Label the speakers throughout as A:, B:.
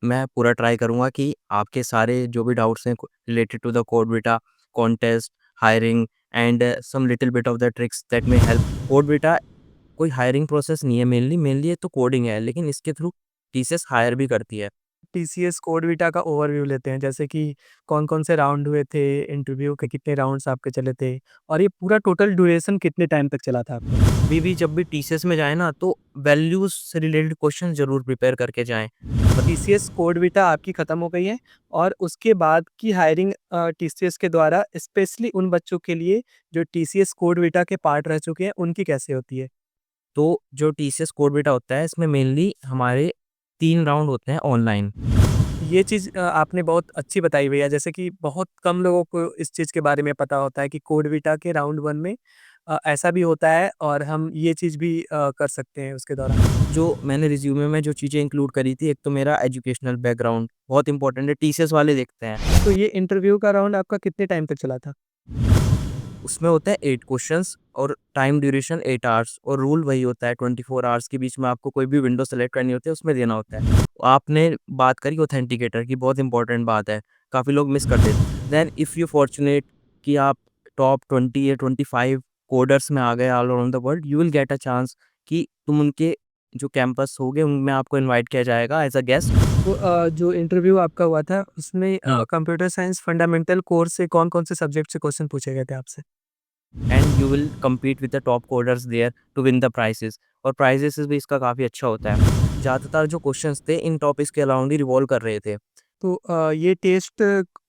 A: मैं पूरा ट्राई करूँगा कि आपके सारे जो भी डाउट्स हैं related to the code beta, contest, hiring and some little bit of the tricks that may help. Code beta कोई हायरिंग प्रोसेस नहीं है मेनली ये तो कोडिंग है, लेकिन इसके थ्रू टीसीएस हायर भी करती है।
B: टीसीएस कोडविटा का ओवरव्यू लेते हैं, जैसे कि कौन-कौन से राउंड हुए थे, इंटरव्यू के कितने राउंड्स आपके चले थे और ये पूरा टोटल ड्यूरेशन कितने टाइम तक चला था आपका?
A: अभी भी जब भी टीसीएस में जाएँ ना, तो वैल्यूज़ से रिलेटेड क्वेश्चन ज़रूर प्रिपेयर करके जाएँ।
B: टीसीएस कोडविटा आपकी खत्म हो गई है और उसके बाद की हायरिंग टीसीएस के द्वारा स्पेशली उन बच्चों के लिए जो टीसीएस कोडविटा के पार्ट रह चुके हैं, उनकी कैसे होती है?
A: तो जो टीसीएस कोड बीटा होता है, इसमें मेनली हमारे 3 राउंड होते हैं ऑनलाइन।
B: ये चीज़ आपने बहुत अच्छी बताई भैया, जैसे कि बहुत कम लोगों को इस चीज़ के बारे में पता होता है कि कोडविटा के राउंड 1 में ऐसा भी होता है और हम ये चीज़ भी कर सकते हैं उसके दौरान।
A: जो मैंने रिज़्यूमे में जो चीज़ें इंक्लूड करी थी, एक तो मेरा एजुकेशनल बैकग्राउंड बहुत इम्पोर्टेंट है, टीसीएस वाले देखते हैं।
B: तो ये इंटरव्यू का राउंड आपका कितने टाइम तक चला था?
A: उसमें होता है 8 क्वेश्चंस और टाइम ड्यूरेशन 8 आवर्स, और रूल वही होता है 24 आवर्स के बीच में आपको कोई भी विंडो सेलेक्ट करनी होती है, उसमें देना होता है। आपने बात करी ऑथेंटिकेटर की, बहुत इंपॉर्टेंट बात है, काफ़ी लोग मिस कर देते। देन इफ़ यू फॉर्च्यूनेट कि आप टॉप 20 या 25 कोडर्स में आ गए all around the world, you will get a chance कि तुम उनके जो कैंपस होंगे उनमें आपको इनवाइट किया जाएगा एज़ अ गेस्ट।
B: तो जो इंटरव्यू आपका हुआ था उसमें कंप्यूटर साइंस फंडामेंटल कोर्स से कौन-कौन से सब्जेक्ट से क्वेश्चन पूछे गए थे आपसे?
A: And you will compete with the top coders there to win the prizes, और प्राइजेस भी इसका काफ़ी अच्छा होता है। ज़्यादातर जो क्वेश्चंस थे इन टॉपिक्स के अराउंड ही रिवॉल्व कर रहे थे।
B: तो ये टेस्ट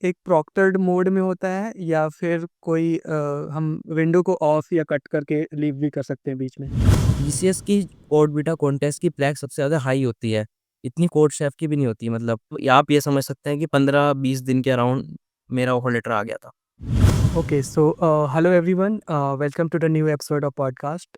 B: एक प्रॉक्टर्ड मोड में होता है या फिर कोई हम विंडो को ऑफ या कट करके लीव भी कर सकते हैं बीच में?
A: टीसीएस की कोड बीटा कॉन्टेस्ट की फ्लैग सबसे ज़्यादा हाई होती है। इतनी कोड शेफ की भी नहीं होती, मतलब तो आप ये समझ सकते हैं कि 15-20 दिन के अराउंड मेरा ऑफर लेटर आ गया था।
B: Okay, so hello everyone, welcome to the new episode of podcast.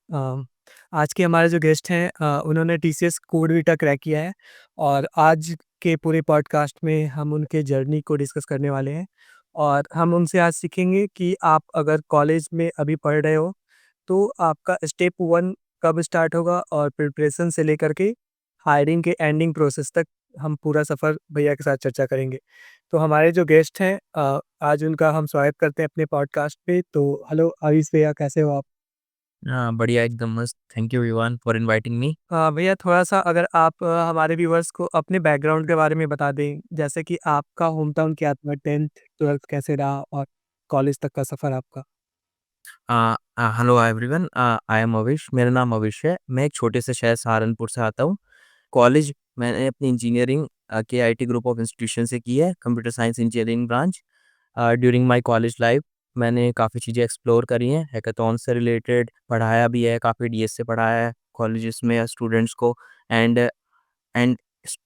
B: आज के हमारे जो गेस्ट हैं उन्होंने टीसीएस कोड बीटा क्रैक किया है और आज के पूरे पॉडकास्ट में हम उनके जर्नी को डिस्कस करने वाले हैं और हम उनसे आज सीखेंगे कि आप अगर कॉलेज में अभी पढ़ रहे हो तो आपका स्टेप 1 कब स्टार्ट होगा और प्रिपरेशन से लेकर के हायरिंग के एंडिंग प्रोसेस तक हम पूरा सफ़र भैया के साथ चर्चा करेंगे। तो हमारे जो गेस्ट हैं आज उनका हम स्वागत करते हैं अपने पॉडकास्ट पे। तो हेलो आयुष भैया, कैसे हो आप?
A: हाँ, बढ़िया एकदम मस्त। Thank you everyone for inviting me.
B: भैया थोड़ा-सा अगर आप हमारे व्यूअर्स को अपने बैकग्राउंड के बारे में बता दें, जैसे कि आपका होम टाउन क्या था? 10th 12th कैसे रहा और कॉलेज तक का सफ़र आपका?
A: हेलो एवरीवन, आई एम अविश, मेरा नाम अविश है। मैं एक छोटे से शहर सहारनपुर से आता हूँ। कॉलेज मैंने अपनी engineering KIT group of institution से की है, computer science engineering branch. During my college life मैंने काफ़ी चीज़ें एक्सप्लोर करी हैं, हैकाथॉन से रिलेटेड पढ़ाया भी है, काफ़ी डीएस से पढ़ाया है कॉलेजेस में स्टूडेंट्स को, and and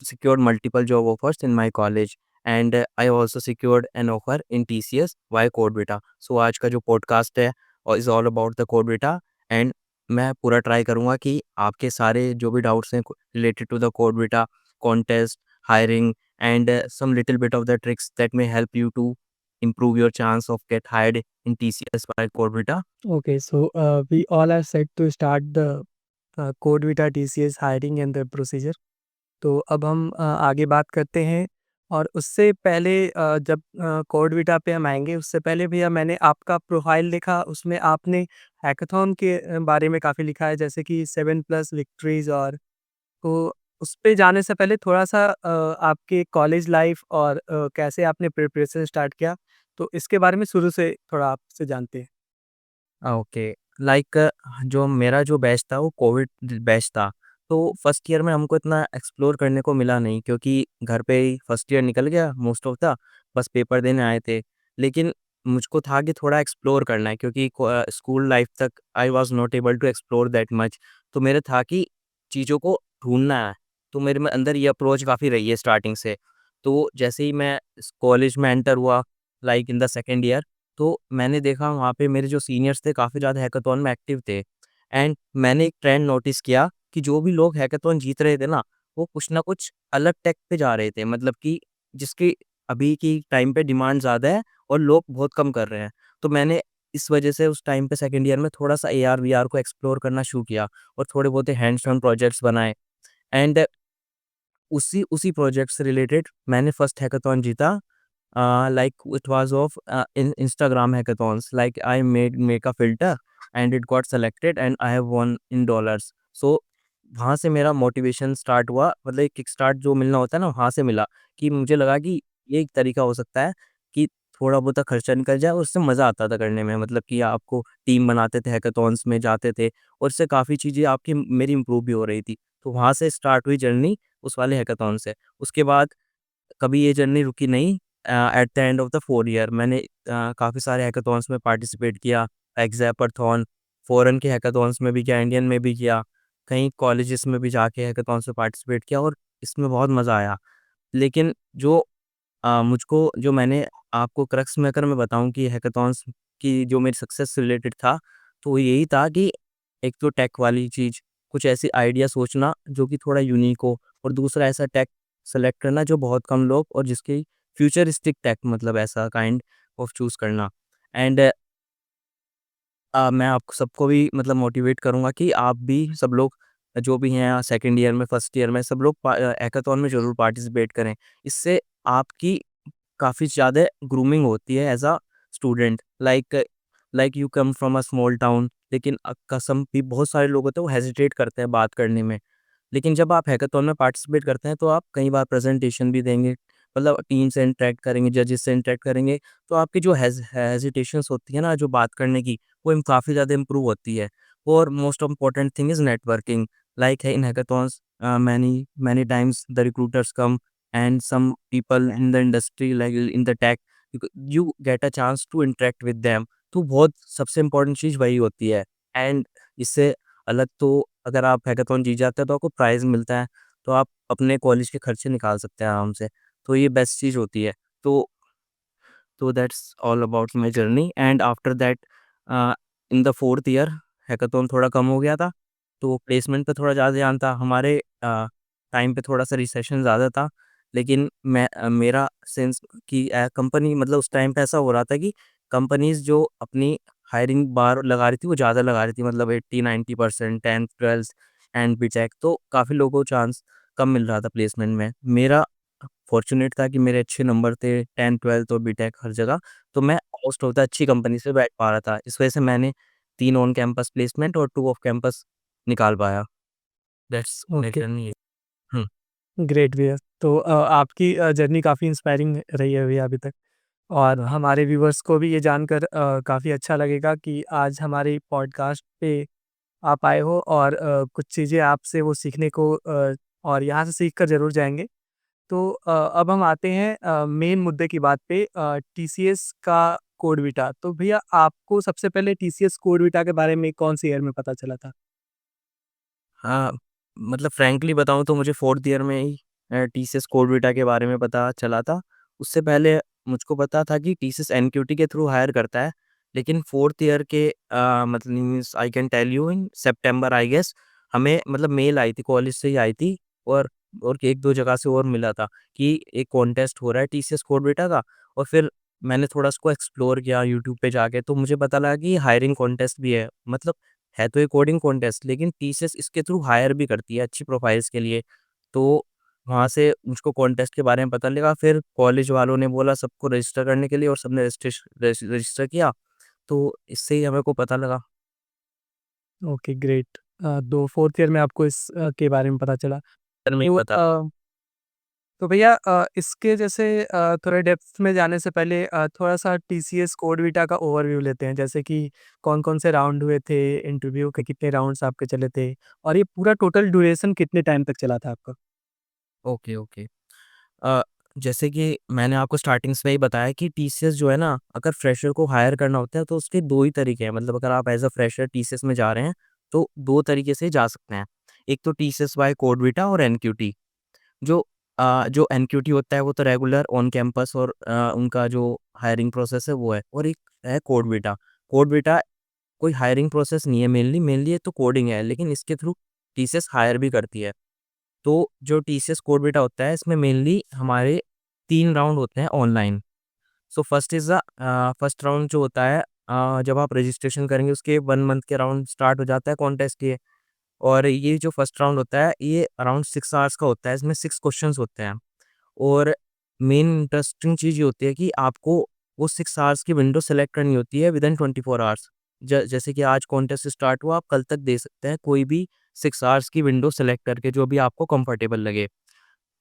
A: secured multiple job offers in my college, and I also secured an offer in TCS via Code Beta। So आज का जो पॉडकास्ट है और is all about the code बेटा, एंड मैं पूरा ट्राई करूँगा कि आपके सारे जो भी डाउट्स हैं related to the code beta, contest, hiring and some little bit of the tricks that may help you to improve your chance of get hired in TCS by Code Beta।
B: Okay, so we all are set to start the code beta TCS hiring and the procedure. तो अब हम आगे बात करते हैं और उससे पहले जब कोडविटा पे हम आएँगे उससे पहले भैया मैंने आपका प्रोफ़ाइल देखा, उसमें आपने हैकाथॉन के बारे में काफ़ी लिखा है, जैसे कि 7 प्लस विक्ट्रीज़ और तो उस पे जाने से पहले थोड़ा-सा आपके कॉलेज लाइफ़ और कैसे आपने प्रिपरेशन स्टार्ट किया? तो इसके बारे में शुरू से थोड़ा आपसे जानते हैं।
A: ओके, लाइक जो मेरा जो बैच था वो कोविड बैच था। तो फर्स्ट ईयर में हमको इतना एक्सप्लोर करने को मिला नहीं, क्योंकि घर पे ही फर्स्ट ईयर निकल गया मोस्ट ऑफ द, बस पेपर देने आए थे। लेकिन मुझको था कि थोड़ा एक्सप्लोर करना है, क्योंकि स्कूल लाइफ तक I was not able to explore that much. तो मेरा था कि चीज़ों को ढूँढना है, तो मेरे में अंदर ये अप्रोच काफ़ी रही है स्टार्टिंग से। तो जैसे ही मैं इस कॉलेज में एंटर हुआ, like in the second year, तो मैंने देखा वहाँ पे मेरे जो सीनियर्स थे काफ़ी ज़्यादा हैकाथॉन में एक्टिव थे, एंड मैंने एक ट्रेंड नोटिस किया कि जो भी लोग हैकाथॉन जीत रहे थे ना, वो कुछ ना कुछ अलग टेक पे जा रहे थे, मतलब कि जिसकी अभी की टाइम पे डिमांड ज़्यादा है और लोग बहुत कम कर रहे हैं। तो मैंने इस वजह से उस टाइम पे सेकंड ईयर में थोड़ा-सा एआर-वीआर को एक्सप्लोर करना शुरू किया और थोड़े बहुत हैंड्स ऑन प्रोजेक्ट्स बनाए, एंड उसी उसी प्रोजेक्ट से रिलेटेड मैंने फर्स्ट हैकाथॉन जीता। Like it was of in Instagram hackathons. Like I made make a filter and it got selected and I have won in dollars. So वहाँ से मेरा motivation start हुआ, मतलब एक किक स्टार्ट जो मिलना होता है ना, वहाँ से मिला कि मुझे लगा कि ये एक तरीका हो सकता है कि थोड़ा बहुत खर्चा निकल जाए और उससे मज़ा आता था करने में। मतलब कि आपको टीम बनाते थे, हैकाथॉन्स में जाते थे और इससे काफ़ी चीज़ें आपकी मेरी इम्प्रूव भी हो रही थी। तो वहाँ से स्टार्ट हुई जर्नी उस वाले हैकाथॉन से। उसके बाद कभी ये जर्नी रुकी नहीं। At the end of the 4 year मैंने काफ़ी सारे हैकाथॉन्स में पार्टिसिपेट किया, एक्ज़ैपरथॉन, फ़ॉरेन के हैकाथॉन्स में भी किया, इंडियन में भी किया, कई कॉलेजेस में भी जाके हैकाथॉन्स में पार्टिसिपेट किया और इसमें बहुत मज़ा आया। लेकिन जो मुझको जो मैंने आपको क्रक्स में अगर मैं बताऊँ कि हैकाथॉन्स की जो मेरी सक्सेस से रिलेटेड था, तो वो यही था कि एक तो टेक वाली चीज़, कुछ ऐसी आइडिया सोचना जो कि थोड़ा यूनिक हो, और दूसरा ऐसा टेक सेलेक्ट करना जो बहुत कम लोग और जिसकी फ्यूचरिस्टिक टेक, मतलब ऐसा काइंड ऑफ चूज़ करना। एंड मैं आपको सबको भी मतलब मोटिवेट करूँगा कि आप भी सब लोग जो भी हैं सेकंड ईयर में, फर्स्ट ईयर में, सब लोग हैकाथॉन में ज़रूर पार्टिसिपेट करें। इससे आपकी काफ़ी ज़्यादा ग्रूमिंग होती है as a student. Like you come from a small town, लेकिन कसम भी बहुत सारे लोग होते हैं वो हेजिटेट करते हैं बात करने में। लेकिन जब आप हैकाथॉन में पार्टिसिपेट करते हैं तो आप कई बार प्रेजेंटेशन भी देंगे, मतलब टीम से इंटरेक्ट करेंगे, जजेस से इंटरेक्ट करेंगे, तो आपकी जो हेजिटेशंस होती है ना जो बात करने की, वो काफ़ी ज़्यादा इम्प्रूव होती है। और most important thing is networking. Like है in hackathons many many times the recruiters come and some people in the industry like in the tech, you get a chance to interact with them. तो बहुत सबसे important चीज़ वही होती है। And इससे अलग तो अगर आप हैकाथॉन जीत जाते हैं तो आपको प्राइज़ मिलता है, तो आप अपने कॉलेज के खर्चे निकाल सकते हैं आराम से, तो ये बेस्ट चीज़ होती है। तो that's all about my journey. And after that in the 4th year hackathon थोड़ा कम हो गया था, तो प्लेसमेंट पे थोड़ा ज़्यादा ध्यान था। हमारे टाइम पे थोड़ा-सा रिसेशन ज़्यादा था, लेकिन मेरा सेंस कि कंपनी, मतलब उस टाइम पे ऐसा हो रहा था कि कंपनीज़ जो अपनी हायरिंग बार लगा रही थी, वो ज़्यादा लगा रही थी, मतलब 80-90% 10th 12th एंड बीटेक, तो काफ़ी लोगों को चांस कम मिल रहा था प्लेसमेंट में। मेरा फॉर्च्यूनेट था कि मेरे अच्छे नंबर थे 10th 12th और बीटेक हर जगह, तो मैं मोस्ट ऑफ द अच्छी कंपनी से बैठ पा रहा था। इस वजह से मैंने 3 ऑन कैंपस प्लेसमेंट और 2 ऑफ कैंपस निकाल पाया। दैट्स मेरी
B: ओके,
A: जर्नी है। हुँ।
B: ग्रेट भैया। तो आपकी जर्नी काफ़ी इंस्पायरिंग रही है भैया अभी तक, और हमारे व्यूअर्स को भी ये जानकर काफ़ी अच्छा लगेगा कि आज हमारे पॉडकास्ट पे आप आए हो, और कुछ चीज़ें आपसे वो सीखने को और यहाँ से सीख कर ज़रूर जाएँगे। तो अब हम आते हैं मेन मुद्दे की बात पे, टीसीएस का कोड वीटा। तो भैया आपको सबसे पहले टीसीएस कोड वीटा के बारे में कौन-सी ईयर में पता चला था?
A: हाँ, मतलब फ्रैंकली बताऊँ तो मुझे 4th ईयर में ही टीसीएस कोडविटा के बारे में पता चला था। उससे पहले मुझको पता था कि टीसीएस एनक्यूटी के थ्रू हायर करता है, लेकिन 4th ईयर के मतलब means I can tell you in September I guess, हमें मतलब मेल आई थी, कॉलेज से ही आई थी, और 1-2 जगह से और मिला था कि एक कॉन्टेस्ट हो रहा है टीसीएस कोडविटा का। और फिर मैंने थोड़ा उसको एक्सप्लोर किया यूट्यूब पे जाके, तो मुझे पता लगा कि हायरिंग कॉन्टेस्ट भी है। मतलब है तो ये कोडिंग कॉन्टेस्ट, लेकिन टीसीएस इसके थ्रू हायर भी करती है अच्छी प्रोफाइल्स के लिए। तो वहाँ से मुझको कॉन्टेस्ट के बारे में पता लगा, फिर कॉलेज वालों ने बोला सबको रजिस्टर करने के लिए और सबने रजिस्टर किया, तो इससे ही हमें को पता लगा।
B: Okay, great. तो 4th ईयर में आपको के बारे में पता चला।
A: फिर में ही
B: तो
A: पता।
B: तो भैया इसके जैसे थोड़े डेप्थ में जाने से पहले थोड़ा-सा टीसीएस कोड वीटा का ओवरव्यू लेते हैं। जैसे कि कौन-कौन से राउंड हुए थे, इंटरव्यू के कितने राउंड्स आपके चले थे, और ये पूरा टोटल ड्यूरेशन कितने टाइम तक चला था आपका?
A: Okay, okay. अ, जैसे कि मैंने आपको स्टार्टिंग से ही बताया कि टीसीएस जो है ना, अगर फ्रेशर को हायर करना होता है तो उसके 2 ही तरीके हैं। मतलब अगर आप एज़ अ फ्रेशर टीसीएस में जा रहे हैं, तो 2 तरीके से जा सकते हैं। एक तो टीसीएस बाय कोडविटा और एनक्यूटी। जो एनक्यूटी होता है वो तो रेगुलर ऑन कैंपस और उनका जो हायरिंग प्रोसेस है वो है, और एक है कोडविटा। कोडविटा कोई हायरिंग प्रोसेस नहीं है, मेनली ये तो कोडिंग है, लेकिन इसके थ्रू टीसीएस हायर भी करती है। तो जो टीसीएस कोडविटा होता है इसमें मेनली हमारे 3 राउंड होते हैं ऑनलाइन। सो फर्स्ट राउंड जो होता है जब आप रजिस्ट्रेशन करेंगे उसके 1 मंथ के राउंड स्टार्ट हो जाता है कॉन्टेस्ट के, और ये जो फर्स्ट राउंड होता है ये अराउंड 6 आवर्स का होता है, इसमें 6 क्वेश्चंस होते हैं। और मेन इंटरेस्टिंग चीज़ ये होती है कि आपको वो 6 आवर्स की विंडो सेलेक्ट करनी होती है विदिन 24 आवर्स। जैसे कि आज कॉन्टेस्ट स्टार्ट हुआ, आप कल तक दे सकते हैं कोई भी 6 आवर्स की विंडो सेलेक्ट करके जो भी आपको कंफर्टेबल लगे।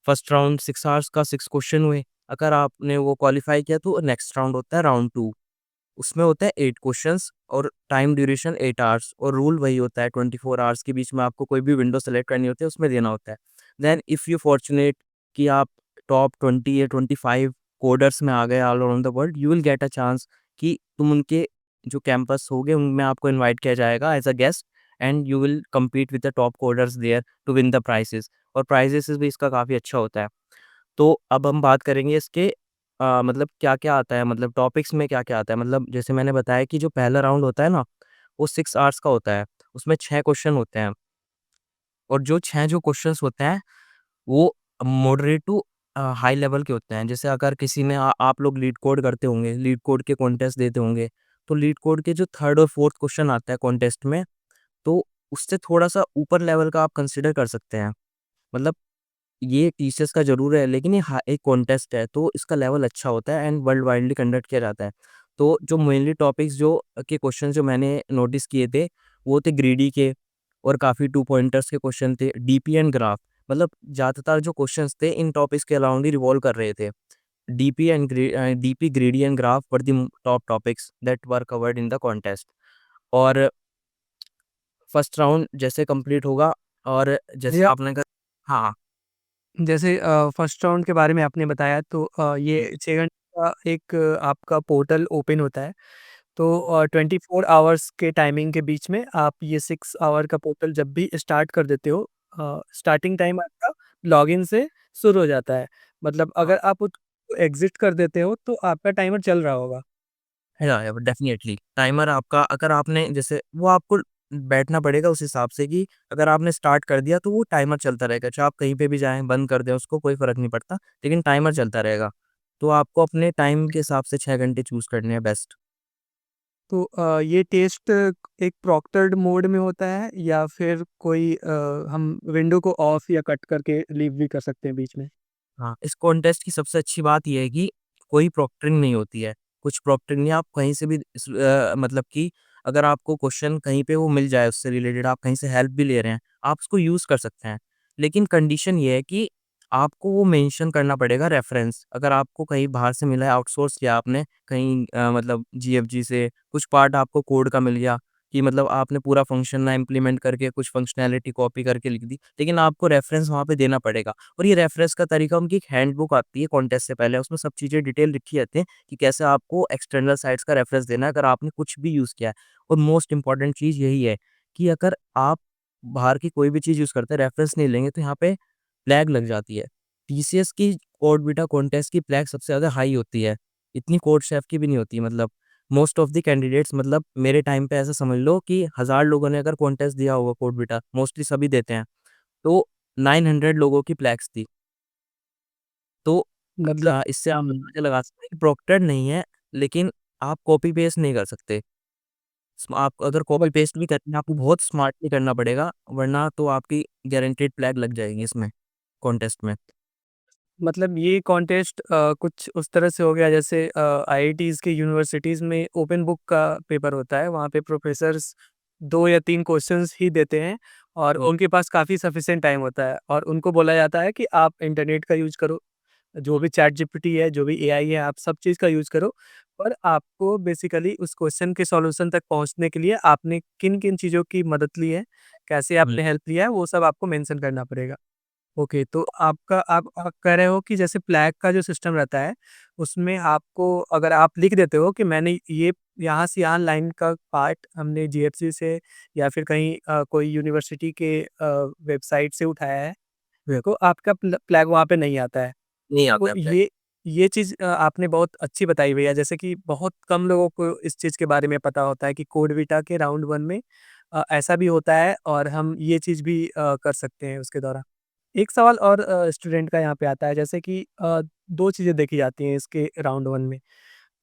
A: फर्स्ट राउंड 6 आवर्स का 6 क्वेश्चन हुए, अगर आपने वो क्वालिफाई किया तो नेक्स्ट राउंड होता है राउंड 2। उसमें होता है 8 क्वेश्चंस और टाइम ड्यूरेशन 8 आवर्स, और रूल वही होता है 24 आवर्स के बीच में आपको कोई भी विंडो सेलेक्ट करनी होती है, उसमें देना होता है। देन इफ़ यू फॉर्च्यूनेट कि आप टॉप 20 या 25 कोडर्स में आ गए all around the world, you will get a chance कि तुम उनके जो कैंपस होंगे उनमें आपको इनवाइट किया जाएगा as a guest, and you will compete with the top coders there to win the prizes, और प्राइज़ेज़ भी इसका काफ़ी अच्छा होता है। तो अब हम बात करेंगे इसके मतलब क्या-क्या आता है, मतलब टॉपिक्स में क्या-क्या आता है। मतलब जैसे मैंने बताया कि जो पहला राउंड होता है ना, वो 6 आवर्स का होता है। उसमें 6 क्वेश्चन होते हैं, और जो 6 जो क्वेश्चन्स होते हैं, वो मॉडरेट टू हाई लेवल के होते हैं। जैसे अगर किसी ने आप लोग लीड कोड करते होंगे, लीड कोड के कॉन्टेस्ट देते होंगे, तो लीड कोड के जो 3rd और 4th क्वेश्चन आता है कॉन्टेस्ट में, तो उससे थोड़ा-सा ऊपर लेवल का आप कंसीडर कर सकते हैं। मतलब ये टीसीएस का ज़रूर है, लेकिन ये एक कॉन्टेस्ट है, तो इसका लेवल अच्छा होता है एंड वर्ल्ड वाइडली कंडक्ट किया जाता है। तो जो मेनली टॉपिक्स जो के क्वेश्चन जो मैंने नोटिस किए थे, वो थे ग्रीडी के, और काफ़ी 2 पॉइंटर्स के क्वेश्चन थे, डीपी एंड ग्राफ। मतलब ज़्यादातर जो क्वेश्चंस थे इन टॉपिक्स के अराउंड ही रिवॉल्व कर रहे थे। DP, greedy and graph were the top topics that were covered in the contest. और फर्स्ट राउंड जैसे कंप्लीट होगा, और जैसे
B: जी,
A: आपने कहा। हाँ,
B: जैसे फर्स्ट राउंड के बारे में आपने बताया तो
A: हुँ,
B: ये 6 घंटे का एक आपका पोर्टल ओपन होता है। तो 24 आवर्स के टाइमिंग के बीच में आप ये 6 आवर का पोर्टल जब भी स्टार्ट कर देते हो, स्टार्टिंग टाइम आपका लॉगिन से शुरू हो जाता है। मतलब
A: हाँ।
B: अगर आप उसको एग्ज़िट कर देते हो तो आपका टाइमर चल रहा होगा।
A: या डेफ़िनिटली टाइमर आपका, अगर आपने जैसे वो आपको बैठना पड़ेगा उस हिसाब से कि अगर आपने स्टार्ट कर दिया तो वो टाइमर चलता रहेगा। चाहे आप कहीं पे भी जाएँ, बंद कर दें उसको, कोई फ़र्क नहीं पड़ता, लेकिन टाइमर चलता रहेगा। तो आपको अपने टाइम के हिसाब से 6 घंटे चूज़ करने हैं बेस्ट।
B: तो ये टेस्ट एक प्रॉक्टर्ड मोड में होता है या फिर कोई हम विंडो को ऑफ या कट करके लीव भी कर सकते हैं बीच में?
A: हाँ, इस कॉन्टेस्ट की सबसे अच्छी बात ये है कि कोई प्रॉक्टरिंग नहीं होती है। कुछ प्रॉक्टरिंग नहीं, आप कहीं से भी मतलब कि अगर आपको क्वेश्चन कहीं पे वो मिल जाए उससे रिलेटेड, आप कहीं से हेल्प भी ले रहे हैं, आप उसको यूज़ कर सकते हैं। लेकिन कंडीशन ये है कि आपको वो मेंशन करना पड़ेगा रेफ़रेंस। अगर आपको कहीं बाहर से मिला है, आउटसोर्स किया आपने कहीं मतलब जीएफजी से, कुछ पार्ट आपको कोड का मिल गया कि मतलब आपने पूरा फंक्शन ना इम्प्लीमेंट करके कुछ फंक्शनैलिटी कॉपी करके लिख दी, लेकिन आपको रेफ़रेंस वहाँ पे देना पड़ेगा। और ये रेफरेंस का तरीका, उनकी एक हैंडबुक आती है कॉन्टेस्ट से पहले, उसमें सब चीज़ें डिटेल लिखी रहती हैं कि कैसे आपको एक्सटर्नल साइट्स का रेफरेंस देना है अगर आपने कुछ भी यूज़ किया है। और मोस्ट इम्पोर्टेंट चीज़ यही है कि अगर आप बाहर की कोई भी चीज़ यूज़ करते हैं, रेफरेंस नहीं लेंगे, तो यहाँ पे फ्लैग लग जाती है। टीसीएस की कोड बीटा कॉन्टेस्ट की फ्लैग सबसे ज़्यादा हाई होती है, इतनी कोड शेफ की भी नहीं होती। मतलब मोस्ट ऑफ द कैंडिडेट्स, मतलब मेरे टाइम पे ऐसा समझ लो कि 1000 लोगों ने अगर कॉन्टेस्ट दिया होगा कोड बीटा, मोस्टली सभी देते हैं, तो 900 लोगों की फ्लैग्स थी। तो
B: मतलब
A: इससे आप
B: हुँ।
A: अंदाज़ा लगा सकते हैं कि प्रोक्टेड नहीं है, लेकिन आप कॉपी पेस्ट नहीं कर सकते। आप अगर कॉपी पेस्ट भी करनी है, आपको बहुत स्मार्टली करना पड़ेगा, वरना तो आपकी गारंटीड फ्लैग लग जाएगी इसमें, कॉन्टेस्ट में।
B: मतलब ये कॉन्टेस्ट कुछ उस तरह से हो गया जैसे आईआईटीज़ की यूनिवर्सिटीज़ में ओपन बुक का पेपर होता है, वहाँ पे प्रोफ़ेसर्स 2 या 3 क्वेश्चंस ही देते हैं और
A: हुँ,
B: उनके पास काफ़ी सफिशिएंट टाइम होता है और उनको बोला जाता है कि आप इंटरनेट का यूज़ करो, जो भी चैट जीपीटी है, जो भी एआई है, आप सब चीज़ का यूज़ करो और आपको बेसिकली उस क्वेश्चन के सॉल्यूशन तक पहुँचने के लिए आपने किन-किन चीज़ों की मदद ली है, कैसे
A: हुँ,
B: आपने हेल्प लिया है, वो सब आपको मेंशन करना पड़ेगा। ओके, तो आपका आप कह रहे हो कि जैसे फ्लैग का जो सिस्टम रहता है, उसमें आपको अगर आप लिख देते हो कि मैंने ये यहाँ से यहाँ लाइन का पार्ट हमने जीएफसी से या फिर कहीं कोई यूनिवर्सिटी के वेबसाइट से उठाया है,
A: हुँ,
B: तो आपका फ्लैग वहाँ पे नहीं आता है।
A: नहीं आता
B: तो
A: है फ्लैग।
B: ये चीज़ आपने बहुत अच्छी बताई भैया, जैसे कि बहुत कम लोगों को इस चीज़ के बारे में पता होता है कि कोडविटा के राउंड 1 में ऐसा भी होता है और हम ये चीज़ भी कर सकते हैं उसके दौरान। एक सवाल और स्टूडेंट का यहाँ पे आता है जैसे कि 2 चीज़ें देखी जाती हैं इसके राउंड 1 में।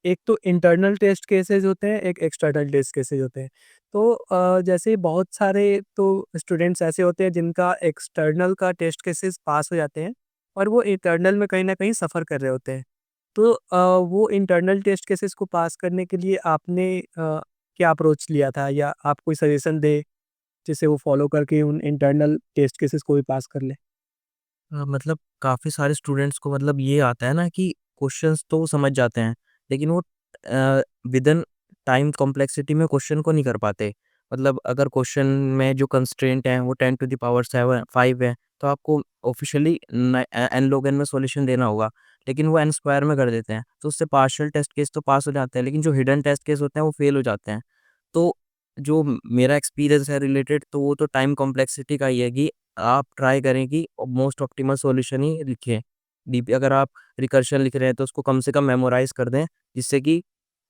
B: एक तो इंटरनल टेस्ट केसेस होते हैं, एक एक्सटर्नल टेस्ट केसेस होते हैं। तो जैसे बहुत सारे तो स्टूडेंट्स ऐसे होते हैं जिनका एक्सटर्नल का टेस्ट केसेस पास हो जाते हैं और वो इंटरनल में कहीं न कहीं सफ़र कर रहे होते हैं। तो वो इंटरनल टेस्ट केसेस को पास करने के लिए आपने क्या अप्रोच लिया था या आप कोई सजेशन दें, जिसे वो फ़ॉलो करके उन इंटरनल टेस्ट केसेस को भी पास कर लें?
A: मतलब काफ़ी सारे स्टूडेंट्स को मतलब ये आता है ना कि क्वेश्चंस तो वो समझ जाते हैं, लेकिन वो विदिन टाइम कॉम्प्लेक्सिटी में क्वेश्चन को नहीं कर पाते। मतलब अगर क्वेश्चन में जो कंस्ट्रेंट है वो 10 टू द पावर 7 5 है, तो आपको ऑफिशियली एन log n में सॉल्यूशन देना होगा, लेकिन वो एन स्क्वायर में कर देते हैं। तो उससे पार्शियल टेस्ट केस तो पास हो जाते हैं, लेकिन जो हिडन टेस्ट केस होते हैं वो फेल हो जाते हैं। तो जो मेरा एक्सपीरियंस है रिलेटेड, तो वो तो टाइम कॉम्प्लेक्सिटी का ही है कि आप ट्राई करें कि मोस्ट ऑप्टिमल सॉल्यूशन ही लिखें। डीपी अगर आप रिकर्शन लिख रहे हैं तो उसको कम से कम मेमोराइज़ कर दें, जिससे कि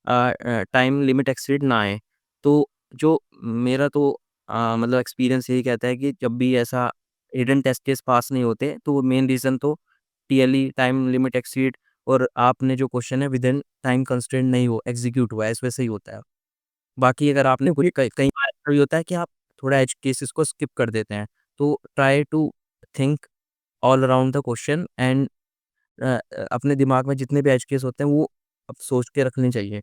A: टाइम लिमिट एक्सीड ना आए। तो जो मेरा तो मतलब एक्सपीरियंस यही कहता है कि जब भी ऐसा हिडन टेस्ट केस पास नहीं होते, तो मेन रीज़न तो टीएलई टाइम लिमिट एक्सीड और आपने जो क्वेश्चन है विदिन टाइम कंस्ट्रेंट नहीं हो एग्ज़ीक्यूट हुआ है, इस वजह से ही होता है। बाकी अगर आपने कुछ
B: ओके।
A: कई कई बार ऐसा भी होता है कि आप थोड़ा एज केसेस को स्किप कर देते हैं। तो try to think all around the question and अपने दिमाग में जितने भी एज केस होते हैं वो अब सोच के रखने चाहिए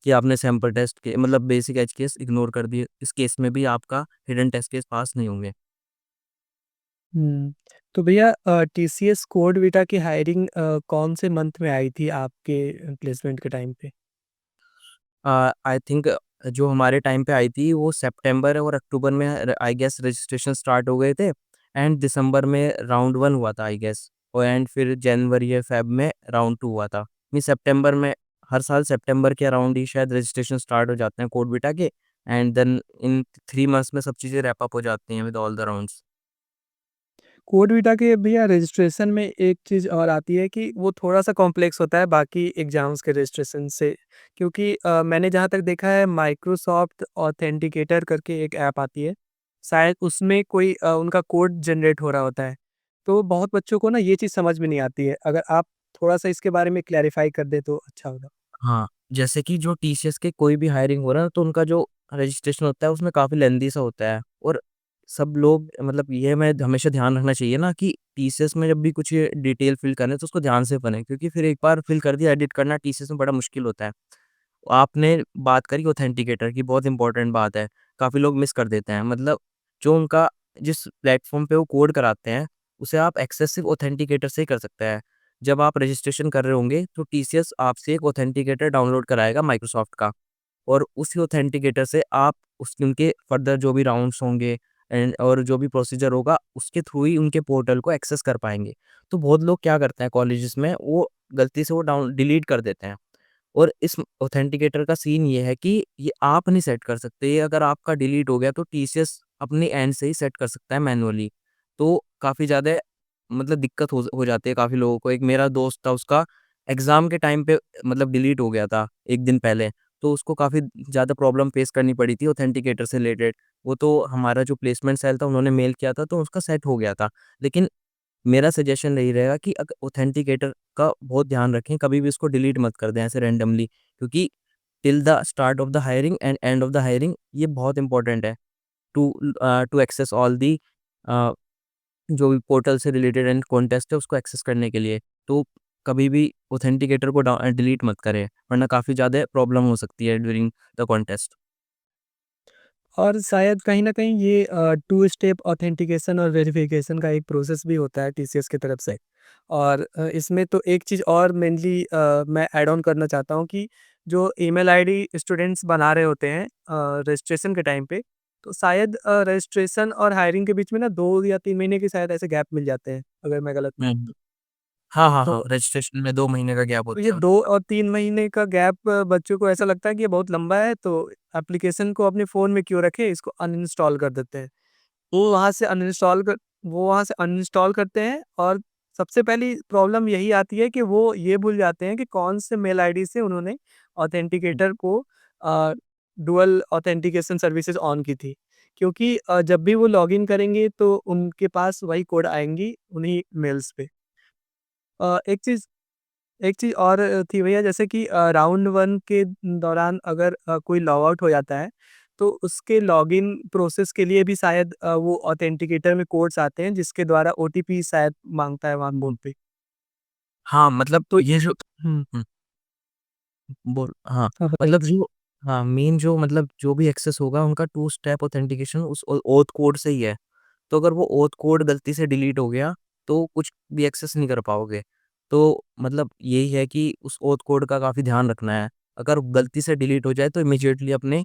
A: कि आपने सैंपल टेस्ट के मतलब बेसिक एज केस इग्नोर कर दिए। इस केस में भी आपका हिडन टेस्ट केस पास नहीं होंगे।
B: हुँ। तो भैया टीसीएस कोड वीटा की हायरिंग कौन से मंथ में आई थी आपके प्लेसमेंट के टाइम पे?
A: आई थिंक जो हमारे टाइम पे आई थी वो सितंबर और अक्टूबर में आई गेस रजिस्ट्रेशन स्टार्ट हो गए थे एंड दिसंबर में राउंड 1 हुआ था आई गेस, और एंड फिर जनवरी या फेब में राउंड 2 हुआ था। मीन सितंबर में हर साल सितंबर के अराउंड ही शायद रजिस्ट्रेशन स्टार्ट हो जाते हैं कोड बीटा के, एंड देन इन 3 मंथ्स में सब चीज़ें रैप अप हो जाती हैं with all the rounds.
B: Code Vita के भैया रजिस्ट्रेशन में एक चीज़ और आती है कि वो थोड़ा-सा कॉम्प्लेक्स होता है बाकी एग्ज़ाम्स के रजिस्ट्रेशन से, क्योंकि मैंने जहाँ तक देखा है माइक्रोसॉफ्ट ऑथेंटिकेटर करके एक ऐप आती है, शायद उसमें कोई उनका कोड जनरेट हो रहा होता है। तो बहुत बच्चों को ना ये चीज़ समझ में नहीं आती है, अगर आप थोड़ा-सा इसके बारे में क्लैरिफ़ाई कर दें तो अच्छा होगा।
A: हाँ, जैसे कि जो टीसीएस के कोई भी हायरिंग हो रहा है तो उनका जो रजिस्ट्रेशन होता है उसमें काफ़ी लेंदी सा होता है, और सब लोग मतलब ये हमें हमेशा ध्यान रखना चाहिए ना कि टीसीएस में जब भी कुछ डिटेल फिल करें तो उसको ध्यान से भरें, क्योंकि फिर एक बार फिल कर दिया एडिट करना टीसीएस में बड़ा मुश्किल होता है। आपने बात करी ऑथेंटिकेटर की, बहुत इंपॉर्टेंट बात है, काफ़ी लोग मिस कर देते हैं। मतलब जो उनका जिस प्लेटफ़ॉर्म पे वो कोड कराते हैं, उसे आप एक्सेसिव ऑथेंटिकेटर से ही कर सकते हैं। जब आप रजिस्ट्रेशन कर रहे होंगे, तो टीसीएस आपसे एक ऑथेंटिकेटर डाउनलोड कराएगा माइक्रोसॉफ्ट का, और उसी ऑथेंटिकेटर से आप उनके फर्दर जो भी राउंड्स होंगे एंड और जो भी प्रोसीजर होगा, उसके थ्रू ही उनके पोर्टल को एक्सेस कर पाएँगे। तो बहुत लोग क्या करते हैं कॉलेजेस में, वो गलती से वो डाउन डिलीट कर देते हैं। और इस ऑथेंटिकेटर का सीन ये है कि ये आप नहीं सेट कर सकते, ये अगर आपका डिलीट हो गया तो टीसीएस अपनी एंड से ही सेट कर सकता है मैनुअली। तो काफ़ी ज़्यादा मतलब दिक्कत हो जाती है काफ़ी लोगों को। एक मेरा दोस्त था, उसका एग्ज़ाम के टाइम पे मतलब डिलीट हो गया था 1 दिन पहले, तो उसको काफ़ी ज़्यादा प्रॉब्लम फेस करनी पड़ी थी ऑथेंटिकेटर से रिलेटेड। वो तो हमारा जो प्लेसमेंट सेल था उन्होंने मेल किया था तो उसका सेट हो गया था। लेकिन मेरा सजेशन यही रहेगा कि ऑथेंटिकेटर का बहुत ध्यान रखें, कभी भी इसको डिलीट मत कर दें ऐसे रैंडमली, क्योंकि till the start of the hiring and end of the hiring ये बहुत इंपॉर्टेंट है to to access all the जो भी पोर्टल से रिलेटेड एंड कॉन्टेस्ट है उसको एक्सेस करने के लिए। तो कभी भी ऑथेंटिकेटर को डिलीट मत करें, वरना काफ़ी ज़्यादा प्रॉब्लम हो सकती है ड्यूरिंग द कॉन्टेस्ट।
B: और शायद कहीं न कहीं ये टू स्टेप ऑथेंटिकेशन और वेरिफ़िकेशन का एक प्रोसेस भी होता है टीसीएस की तरफ से। और इसमें तो एक चीज़ और मेनली मैं ऐड ऑन करना चाहता हूँ कि जो ईमेल आईडी स्टूडेंट्स बना रहे होते हैं रजिस्ट्रेशन के टाइम पे, तो शायद रजिस्ट्रेशन और हायरिंग के बीच में ना 2 या 3 महीने के शायद ऐसे गैप मिल जाते हैं, अगर मैं गलत नहीं हूँ
A: हुँ। हाँ, हाँ,
B: तो।
A: हाँ, रजिस्ट्रेशन में 2 महीने का गैप
B: तो ये
A: होता है।
B: 2 और 3 महीने का गैप बच्चों को ऐसा लगता है कि ये बहुत लंबा है, तो एप्लीकेशन को अपने फ़ोन में क्यों रखें, इसको अनइंस्टॉल कर देते हैं। वो वहाँ से अनइंस्टॉल करते हैं और सबसे पहली प्रॉब्लम यही आती है कि वो ये भूल जाते हैं कि कौन से मेल आईडी से उन्होंने ऑथेंटिकेटर को डुअल ऑथेंटिकेशन सर्विसेज़ ऑन की थी। क्योंकि जब भी वो लॉगिन करेंगे तो उनके पास वही कोड आएँगी उन्हीं मेल्स पे। एक चीज़ एक चीज़ और थी भैया, जैसे कि राउंड 1 के दौरान अगर कोई लॉग आउट हो जाता है, तो उसके लॉगिन प्रोसेस के लिए भी शायद वो ऑथेंटिकेटर में कोड्स आते हैं जिसके द्वारा ओटीपी शायद माँगता है वहाँ कोड पे।
A: हाँ, मतलब
B: तो
A: ये जो
B: हुँ,
A: हुँ, बोल हाँ,
B: हाँ बताइए।
A: मतलब जो हाँ, मेन जो मतलब जो भी एक्सेस होगा उनका टू स्टेप ऑथेंटिकेशन उस ओथ कोड से ही है। तो अगर वो ओथ कोड गलती से डिलीट हो गया, तो कुछ भी एक्सेस नहीं कर पाओगे। तो मतलब यही है कि उस ओथ कोड का काफ़ी ध्यान रखना है। अगर गलती से डिलीट हो जाए तो इमीडिएटली अपने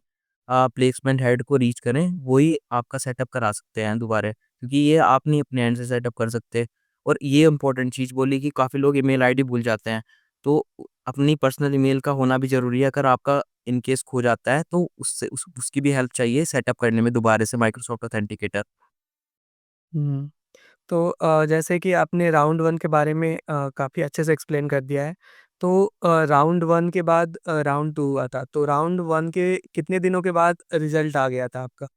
A: प्लेसमेंट हेड को रीच करें, वही आपका सेटअप करा सकते हैं दोबारा। क्योंकि ये आप नहीं अपने एंड से सेटअप कर सकते। और ये इम्पोर्टेंट चीज़ बोली कि काफ़ी लोग ईमेल आईडी भूल जाते हैं। तो अपनी पर्सनल ईमेल का होना भी ज़रूरी है। अगर आपका इन केस खो जाता है तो उससे उसकी भी हेल्प चाहिए सेटअप करने में दोबारा से माइक्रोसॉफ्ट ऑथेंटिकेटर।
B: हुँ। तो जैसे कि आपने राउंड 1 के बारे में काफ़ी अच्छे से एक्सप्लेन कर दिया है। तो राउंड 1 के बाद राउंड 2 हुआ था। तो राउंड 1 के कितने दिनों के बाद रिज़ल्ट आ गया था आपका?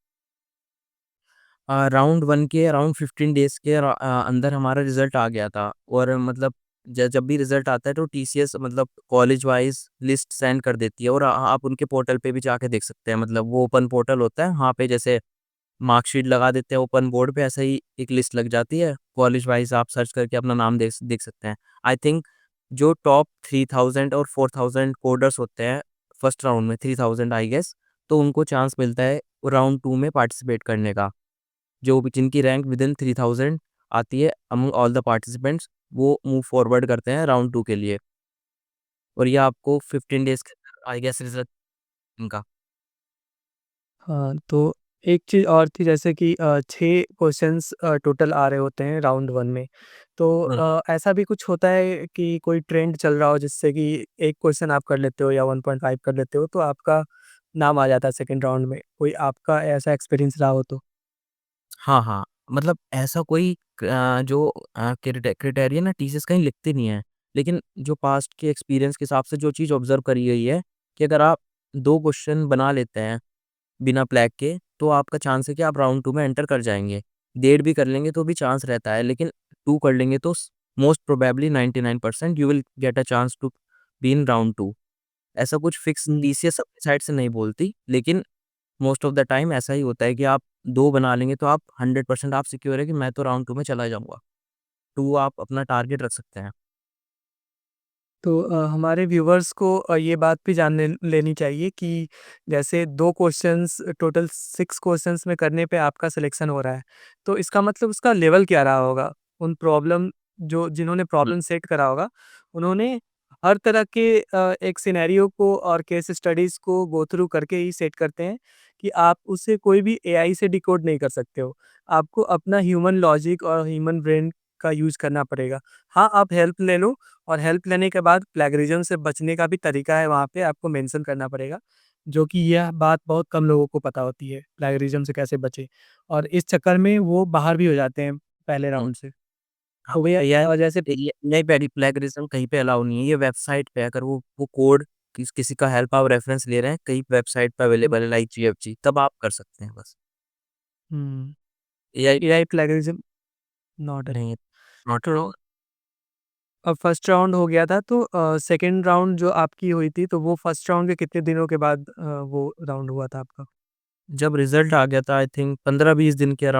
A: राउंड 1 के अराउंड 15 डेज़ के अंदर हमारा रिज़ल्ट आ गया था। और मतलब ज जब भी रिज़ल्ट आता है तो टीसीएस मतलब कॉलेज वाइज़ लिस्ट सेंड कर देती है। और आप उनके पोर्टल पे भी जाके देख सकते हैं। मतलब वो ओपन पोर्टल होता है, वहाँ पे जैसे मार्कशीट लगा देते हैं ओपन बोर्ड पे, ऐसे ही एक लिस्ट लग जाती है। कॉलेज वाइज़ आप सर्च करके अपना नाम देख देख सकते हैं। आई थिंक जो टॉप 3000 और 4000 कोडर्स होते हैं फर्स्ट राउंड में, 3000 आई गेस, तो उनको चांस मिलता है राउंड 2 में पार्टिसिपेट करने का। जो भी जिनकी रैंक विदिन 3000 आती है अमंग ऑल द पार्टिसिपेंट्स, वो मूव फॉरवर्ड करते हैं राउंड 2 के लिए। और ये आपको 15 डेज़ के अंदर आई गेस रिज़ल्ट इनका।
B: हाँ, तो एक चीज़ और थी, जैसे कि 6 क्वेश्चन्स टोटल आ रहे होते हैं राउंड 1 में। तो
A: हुँ।
B: ऐसा भी कुछ होता है कि कोई ट्रेंड चल रहा हो जिससे कि 1 क्वेश्चन आप कर लेते हो या 1.5 कर लेते हो तो आपका नाम आ जाता है सेकंड राउंड में। कोई आपका ऐसा एक्सपीरियंस रहा हो तो?
A: हाँ, हाँ। मतलब ऐसा कोई जो क्राइटेरिया ना टीचर्स कहीं लिखते नहीं हैं। लेकिन जो पास्ट के एक्सपीरियंस के हिसाब से जो चीज़ ऑब्ज़र्व करी गई है कि अगर आप 2 क्वेश्चन बना लेते हैं बिना प्लैग के, तो आपका चांस है कि आप राउंड 2 में एंटर कर जाएँगे। डेढ़ भी कर लेंगे तो भी चांस रहता है, लेकिन 2 कर लेंगे तो most probably 99% you will get a chance to be in round 2। ऐसा कुछ फिक्स
B: हुँ।
A: टीसीएस अपनी साइड से नहीं बोलती, लेकिन मोस्ट ऑफ द टाइम ऐसा ही होता है कि आप 2 बना लेंगे तो आप 100% आप सिक्योर है कि मैं तो राउंड 2 में चला जाऊँगा। 2 आप अपना टारगेट रख सकते हैं।
B: तो हमारे व्यूअर्स को ये बात भी जान लेनी चाहिए कि जैसे 2 क्वेश्चंस टोटल 6 क्वेश्चंस में करने पे आपका सिलेक्शन हो रहा है, तो इसका मतलब उसका लेवल क्या रहा होगा? उन प्रॉब्लम जो जिन्होंने
A: हुँ,
B: प्रॉब्लम सेट करा होगा, उन्होंने हर तरह के एक सिनेरियो को और केस स्टडीज़ को गो थ्रू करके ही सेट करते हैं कि आप उसे कोई भी एआई से डिकोड नहीं कर सकते हो। आपको अपना ह्यूमन लॉजिक और ह्यूमन ब्रेन का यूज़ करना पड़ेगा। हाँ, आप हेल्प ले लो, और हेल्प लेने के बाद प्लेगरिज्म से बचने का भी तरीका है, वहाँ पे आपको मेंशन करना पड़ेगा, जो कि यह बात बहुत कम लोगों को पता होती है, प्लेगरिज्म से कैसे बचें, और इस चक्कर में वो बाहर भी हो जाते हैं पहले
A: हुँ।
B: राउंड से।
A: हाँ,
B: तो भैया
A: एआई
B: जैसे
A: एआई प्लेगरिज़्म कहीं पे अलाउ नहीं है। ये वेबसाइट पे अगर वो कोड किसी का हेल्प आप रेफरेंस ले रहे हैं, कहीं वेबसाइट पे
B: हुँ,
A: अवेलेबल है लाइक जीएफजी, तब आप कर सकते हैं बस।
B: हुँ,
A: AI
B: AI plagiarism not a
A: नहीं है, नॉट एट
B: तो
A: ऑल।
B: अब फर्स्ट राउंड हो गया था, तो सेकंड राउंड जो आपकी हुई थी, तो वो फर्स्ट राउंड के कितने दिनों के बाद वो राउंड हुआ था आपका?
A: जब रिज़ल्ट आ गया था आई थिंक 15-20 दिन के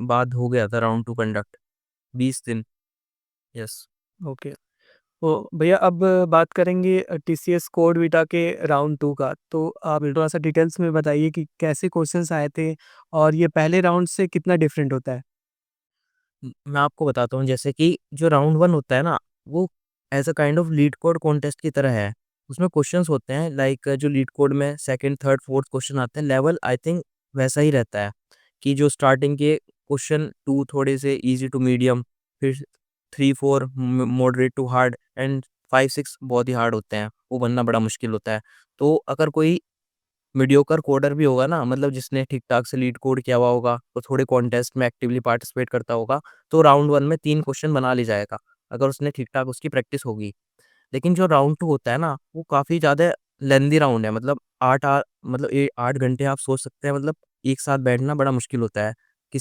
A: बाद हो गया था राउंड 2 कंडक्ट। 20 दिन, यस।
B: ओके। तो भैया अब बात करेंगे टीसीएस कोड वीटा के राउंड 2 का। तो आप थोड़ा-सा डिटेल्स में बताइए कि कैसे क्वेश्चन्स आए थे और ये पहले राउंड से कितना डिफरेंट होता है?
A: मैं आपको बताता हूँ जैसे कि जो राउंड 1 होता है ना, वो as a kind of leet code contest की तरह है। उसमें क्वेश्चन्स होते हैं लाइक जो लीड कोड में सेकंड, थर्ड, फोर्थ क्वेश्चन आते हैं, लेवल आई थिंक वैसा ही रहता है कि जो स्टार्टिंग के क्वेश्चन 2 थोड़े से ईज़ी टू मीडियम, फिर 3-4 मॉडरेट टू हार्ड एंड 5-6 बहुत ही हार्ड होते हैं, वो बनना बड़ा मुश्किल होता है। तो अगर कोई मीडियोकर कोडर भी होगा ना, मतलब जिसने ठीक-ठाक से लीड कोड किया हुआ होगा और थोड़े कॉन्टेस्ट में एक्टिवली पार्टिसिपेट करता होगा, तो राउंड 1 में 3 क्वेश्चन बना ले जाएगा, अगर उसने ठीक-ठाक उसकी प्रैक्टिस होगी। लेकिन जो राउंड 2 होता है ना, वो काफ़ी ज़्यादा लेंदी राउंड है, मतलब 8 घंटे आप सोच सकते हैं, मतलब एक साथ बैठना बड़ा मुश्किल होता है।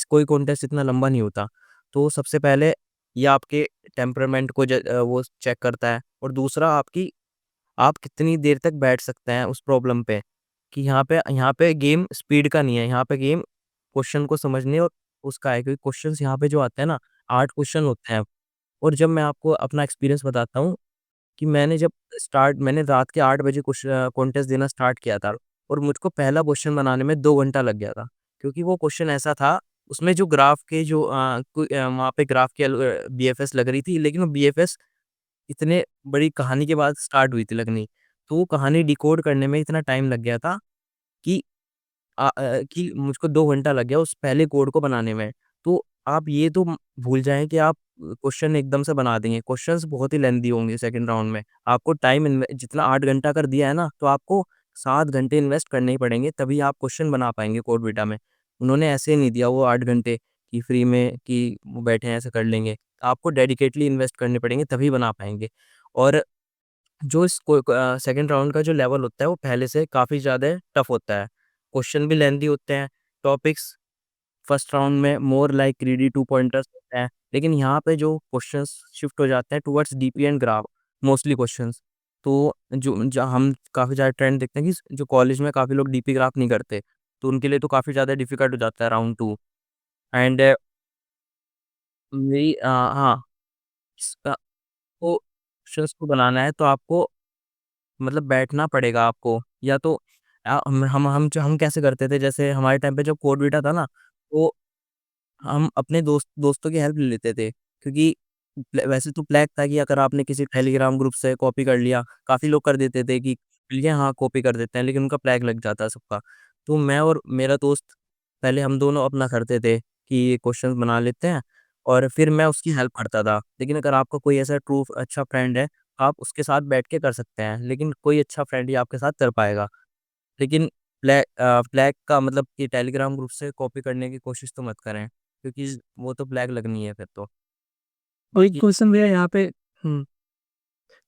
A: कोई कॉन्टेस्ट इतना लंबा नहीं होता। तो सबसे पहले ये आपके टेम्परामेंट को वो चेक करता है, और दूसरा आपकी आप कितनी देर तक बैठ सकते हैं उस प्रॉब्लम पे, कि यहाँ पे गेम स्पीड का नहीं है, यहाँ पे गेम क्वेश्चन को समझने और उसका है, क्योंकि क्वेश्चंस यहाँ पे जो आते हैं ना, 8 क्वेश्चन होते हैं। और जब मैं आपको अपना एक्सपीरियंस बताता हूँ कि मैंने रात के 8 बजे कॉन्टेस्ट देना स्टार्ट किया था, और मुझको पहला क्वेश्चन बनाने में 2 घंटा लग गया था। क्योंकि वो क्वेश्चन ऐसा था, उसमें जो ग्राफ के जो वहाँ पे ग्राफ की बीएफएस लग रही थी, लेकिन वो बीएफएस इतने बड़ी कहानी के बाद स्टार्ट हुई थी लगनी। तो वो कहानी डिकोड करने में इतना टाइम लग गया था कि कि मुझको 2 घंटा लग गया उस पहले कोड को बनाने में। तो आप ये तो भूल जाएँ कि आप क्वेश्चन एकदम से बना देंगे। क्वेश्चन्स बहुत ही लेंथी होंगे सेकंड राउंड में। आपको टाइम इन्वे जितना 8 घंटा अगर दिया है ना, तो आपको 7 घंटे इन्वेस्ट करने ही पड़ेंगे, तभी आप क्वेश्चन बना पाएँगे कोडविटा में। उन्होंने ऐसे नहीं दिया वो 8 घंटे कि फ्री में कि वो बैठे हैं ऐसे कर लेंगे। आपको डेडिकेटली इन्वेस्ट करने पड़ेंगे, तभी बना पाएँगे। और जो सेकंड राउंड का जो लेवल होता है, वो पहले से काफ़ी ज़्यादा टफ होता है। क्वेश्चन भी लेंथी होते हैं, टॉपिक्स फर्स्ट राउंड में more like greedy two pointers होते हैं, लेकिन यहाँ पे जो क्वेश्चंस शिफ्ट हो जाते हैं towards DP and graph, mostly questions. तो जो हम काफ़ी ज़्यादा ट्रेंड देखते हैं कि जो कॉलेज में काफ़ी लोग डीपी ग्राफ नहीं करते, तो उनके लिए तो काफ़ी ज़्यादा डिफ़िकल्ट हो जाता है राउंड 2। एंड हाँ, इसका को क्वेश्चंस को बनाना है, तो आपको मतलब बैठना पड़ेगा आपको, या तो हम कैसे करते थे, जैसे हमारे टाइम पे जब कोड बीटा था ना, तो हम अपने दोस्तों की हेल्प ले लेते थे, क्योंकि वैसे तो फ्लैग था कि अगर आपने किसी टेलीग्राम ग्रुप से कॉपी कर लिया, काफ़ी लोग कर देते थे कि लिए हाँ, कॉपी कर देते हैं, लेकिन उनका फ्लैग लग जाता है सबका। तो मैं और मेरा दोस्त पहले हम दोनों अपना करते थे कि ये क्वेश्चंस बना लेते हैं, और फिर मैं उसकी हेल्प करता था। लेकिन अगर आपका कोई ऐसा ट्रू अच्छा फ्रेंड है, आप उसके साथ बैठ के कर सकते हैं, लेकिन कोई अच्छा फ्रेंड ही आपके साथ कर पाएगा। लेकिन फ्लैग का मतलब कि टेलीग्राम ग्रुप से कॉपी करने की कोशिश तो मत करें, क्योंकि वो तो फ्लैग लगनी है फिर तो।
B: और एक
A: बाकी
B: क्वेश्चन भैया यहाँ पे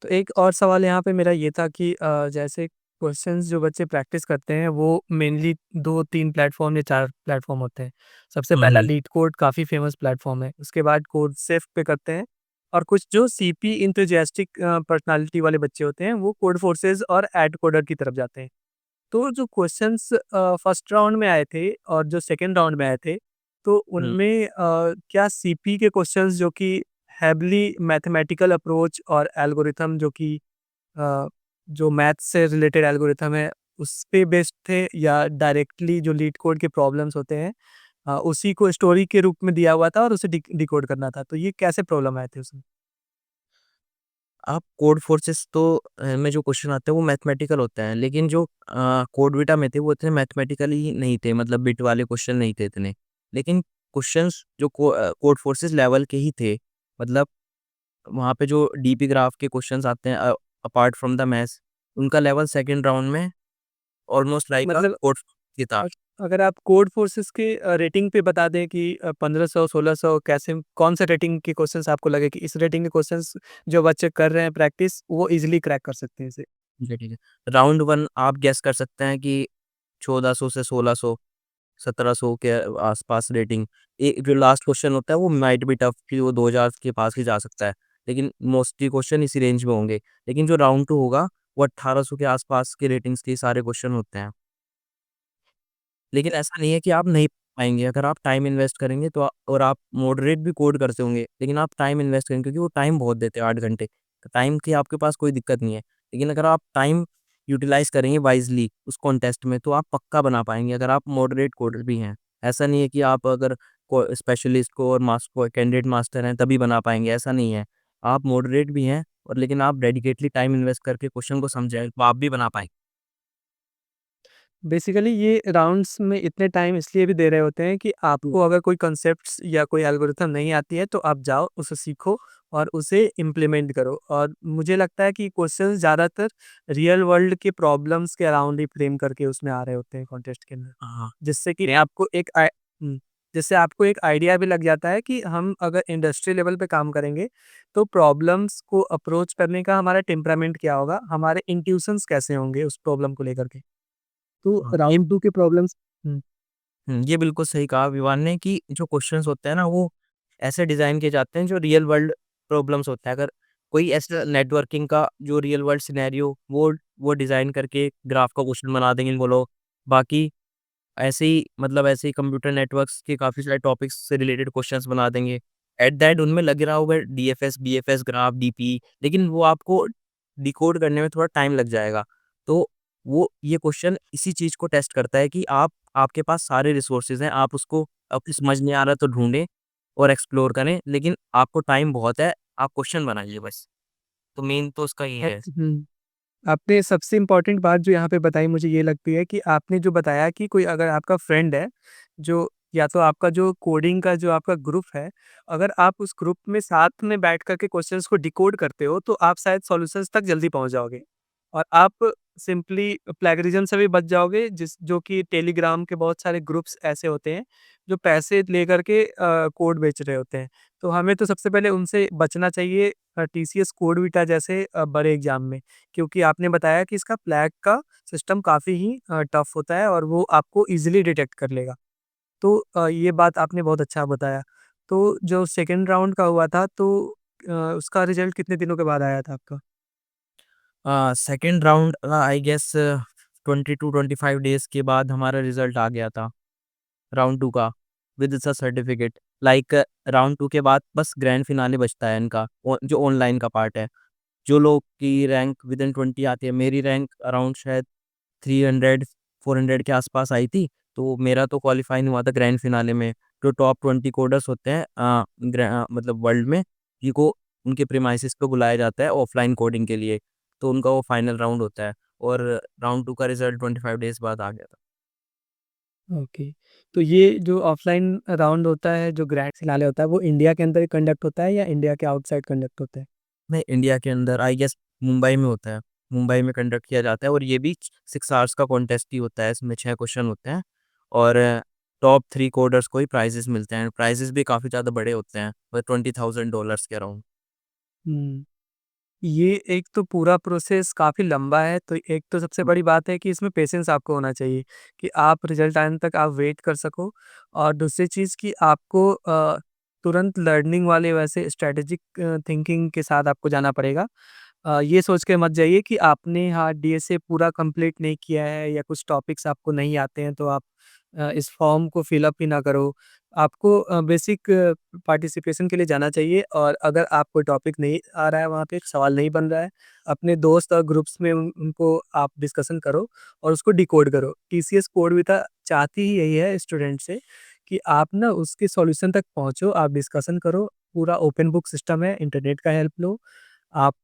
B: तो एक और सवाल यहाँ पे मेरा ये था कि जैसे क्वेश्चंस जो बच्चे प्रैक्टिस करते हैं वो मेनली 2-3 प्लेटफ़ॉर्म या 4 प्लेटफ़ॉर्म होते हैं। सबसे
A: हुँ,
B: पहला
A: हुँ।
B: लीड कोड काफ़ी फ़ेमस प्लेटफ़ॉर्म है। उसके बाद कोडसेफ पे करते हैं और कुछ जो सीपी एंथुसियास्टिक पर्सनैलिटी वाले बच्चे होते हैं वो कोड फोर्सेस और ऐड कोडर की तरफ जाते हैं। तो जो क्वेश्चंस फर्स्ट राउंड में आए थे और जो सेकंड राउंड में आए थे, तो
A: हुँ।
B: उनमें क्या सीपी के क्वेश्चंस जो कि हेवीली मैथमेटिकल अप्रोच और एल्गोरिथम जो कि अ, जो मैथ्स से रिलेटेड एल्गोरिथम है, उस पे बेस्ड थे या डायरेक्टली जो लीड कोड के प्रॉब्लम्स होते हैं उसी को स्टोरी के रूप में दिया हुआ था और उसे डिकोड करना था। तो ये कैसे प्रॉब्लम आए थे उसमें?
A: आप कोड फोर्सेस तो में जो क्वेश्चन आते हैं वो मैथमेटिकल होते हैं, लेकिन जो कोडविटा में थे वो इतने मैथमेटिकली नहीं थे, मतलब बिट वाले क्वेश्चन नहीं थे इतने। लेकिन क्वेश्चंस जो कोड फोर्सेस लेवल के ही थे, मतलब वहाँ पे जो डीपी ग्राफ के क्वेश्चंस आते हैं अपार्ट फ्रॉम द मैथ्स, उनका लेवल सेकंड राउंड में ऑलमोस्ट लाइक अ
B: मतलब
A: कोड ही था।
B: अ, अगर आप कोड फोर्सेस के रेटिंग पे बता दें कि 1500 1600 कैसे कौन से रेटिंग के क्वेश्चंस आपको लगे कि इस रेटिंग के क्वेश्चंस जो बच्चे कर रहे हैं प्रैक्टिस वो इजीली क्रैक कर सकते हैं इसे?
A: ठीक है, ठीक है। राउंड 1 आप गेस कर सकते हैं कि 1400 से 1600, 1700 के आसपास रेटिंग। जो लास्ट क्वेश्चन होता है वो माइट बी टफ कि वो 2000 के पास ही जा सकता है, लेकिन मोस्टली क्वेश्चन इसी रेंज में होंगे। लेकिन जो राउंड 2 होगा, वो 1800 के आसपास के रेटिंग्स के सारे क्वेश्चन होते हैं। लेकिन ऐसा नहीं है कि आप नहीं पाएँगे, अगर आप टाइम इन्वेस्ट करेंगे तो और आप मॉडरेट भी कोड करते होंगे, लेकिन आप टाइम इन्वेस्ट करेंगे, क्योंकि वो टाइम बहुत देते हैं 8 घंटे। टाइम की आपके पास कोई दिक्कत नहीं है, लेकिन अगर आप टाइम यूटिलाइज़ करेंगे वाइज़ली उस कॉन्टेस्ट में, तो आप पक्का बना पाएँगे, अगर आप मॉडरेट कोडर भी हैं। ऐसा नहीं है कि आप अगर को स्पेशलिस्ट को और को कैंडिडेट मास्टर हैं तभी बना पाएँगे, ऐसा नहीं है। आप मॉडरेट भी हैं, और लेकिन आप डेडिकेटली टाइम इन्वेस्ट करके क्वेश्चन को समझें, तो आप भी बना पाएँगे।
B: बेसिकली ये राउंड्स में इतने टाइम इसलिए भी दे रहे होते हैं कि आपको अगर कोई कॉन्सेप्ट्स या कोई एल्गोरिथम नहीं आती है तो आप जाओ उसे सीखो और उसे इम्प्लीमेंट करो और मुझे लगता है कि क्वेश्चंस ज़्यादातर रियल वर्ल्ड के प्रॉब्लम्स के अराउंड ही फ्रेम करके उसमें आ रहे होते हैं कॉन्टेस्ट के अंदर
A: हाँ,
B: जिससे कि आपको एक हम्म, जिससे आपको एक आइडिया भी लग जाता है कि हम अगर इंडस्ट्री लेवल पे काम करेंगे तो प्रॉब्लम्स को अप्रोच करने का हमारा टेम्परामेंट क्या होगा हमारे इंट्यूशंस कैसे होंगे उस प्रॉब्लम को लेकर के तो
A: हाँ।
B: राउंड 2 के प्रॉब्लम्स
A: ये बिल्कुल सही कहा विवान ने कि जो क्वेश्चंस होते हैं ना, वो ऐसे डिज़ाइन किए जाते हैं जो रियल वर्ल्ड प्रॉब्लम्स होता है। अगर कोई ऐसा नेटवर्किंग का जो रियल वर्ल्ड सिनेरियो वो डिज़ाइन करके ग्राफ का क्वेश्चन बना देंगे वो लोग। बाकी ऐसे ही कंप्यूटर नेटवर्क्स के काफ़ी सारे टॉपिक्स से रिलेटेड क्वेश्चंस बना देंगे। एट द एंड उनमें लग रहा होगा डीएफएस, बीएफएस, ग्राफ, डीपी, लेकिन वो आपको डिकोड करने में थोड़ा टाइम लग जाएगा। तो वो ये क्वेश्चन इसी चीज़ को टेस्ट करता है कि आपके पास सारे रिसोर्सेज़ हैं, आप उसको आपको समझ नहीं आ रहा तो ढूँढें और एक्सप्लोर करें, लेकिन आपको टाइम बहुत है, आप क्वेश्चन बनाइए बस। तो मेन तो उसका ये है।
B: आपने सबसे इम्पोर्टेंट बात जो यहाँ पे बताई मुझे ये लगती है कि आपने जो बताया कि कोई अगर आपका फ्रेंड है, जो या तो आपका जो कोडिंग का जो आपका ग्रुप है, अगर आप उस ग्रुप में साथ में बैठ कर के क्वेश्चंस को डिकोड करते हो, तो आप शायद सॉल्यूशंस तक जल्दी पहुँच जाओगे। और आप सिंपली प्लेगरिज्म से भी बच जाओगे, जो कि टेलीग्राम के बहुत सारे ग्रुप्स ऐसे होते हैं, जो पैसे लेकर के कोड बेच रहे होते हैं। तो हमें तो सबसे पहले उनसे बचना चाहिए टीसीएस कोडविटा जैसे बड़े एग्ज़ाम में। क्योंकि आपने बताया कि इसका फ्लैग का सिस्टम काफ़ी ही टफ होता है और वो आपको ईज़िली डिटेक्ट कर लेगा। तो ये बात आपने बहुत अच्छा बताया। तो जो सेकंड राउंड का हुआ था तो उसका रिज़ल्ट कितने दिनों के बाद आया था आपका?
A: Second round I guess 20 to 25 days के बाद हमारा रिज़ल्ट आ गया था, राउंड 2 का, with the certificate. Like round 2 के बाद बस ग्रैंड फिनाले बचता है इनका, जो ऑनलाइन का पार्ट है। जो लोग की रैंक विदिन 20 आती है, मेरी रैंक अराउंड शायद 300 400 के आसपास आई थी, तो मेरा तो क्वालीफाई नहीं हुआ था ग्रैंड फिनाले में। जो टॉप 20 कोडर्स होते हैं मतलब वर्ल्ड में, जिनको उनके प्रीमाइसेस पे बुलाया जाता है ऑफलाइन कोडिंग के लिए, तो उनका वो फाइनल राउंड होता है और राउंड 2 का रिज़ल्ट 25 डेज़ बाद आ गया था।
B: ओके। तो ये जो ऑफ़लाइन राउंड होता है, जो ग्रैंड फिनाले होता है, वो इंडिया के अंदर ही कंडक्ट होता है या इंडिया के आउटसाइड कंडक्ट होता है?
A: नहीं, इंडिया के अंदर आई गेस मुंबई में होता है। मुंबई में कंडक्ट किया जाता है और ये भी 6 आवर्स का कॉन्टेस्ट ही होता है। इसमें 6 क्वेश्चन होते हैं और टॉप 3 कोडर्स को ही प्राइज़ेज़ मिलते हैं। प्राइज़ेज़ भी काफ़ी ज़्यादा बड़े होते हैं, वो $20,000 के अराउंड।
B: हुँ। ये एक तो पूरा प्रोसेस काफ़ी लंबा है, तो एक तो सबसे बड़ी बात है कि इसमें पेशेंस आपको होना चाहिए, कि आप रिज़ल्ट आने तक आप वेट कर सको और दूसरी चीज़ कि आपको तुरंत लर्निंग वाले वैसे स्ट्रैटेजिक थिंकिंग के साथ आपको जाना पड़ेगा। ये सोच के मत जाइए कि आपने हाँ, डीएसए पूरा कंप्लीट नहीं किया है या कुछ टॉपिक्स आपको नहीं आते हैं, तो आप इस फॉर्म को फिल अप ही ना करो। आपको बेसिक पार्टिसिपेशन के लिए जाना चाहिए और अगर आप कोई टॉपिक नहीं आ रहा है, वहाँ पे सवाल नहीं बन रहा है, अपने दोस्त और ग्रुप्स में उनको आप डिस्कशन करो और उसको डिकोड करो। टीसीएस कोडविता चाहती ही यही है स्टूडेंट से कि आप ना उसके सॉल्यूशन तक पहुँचो, आप डिस्कशन करो, पूरा ओपन बुक सिस्टम है, इंटरनेट का हेल्प लो, आप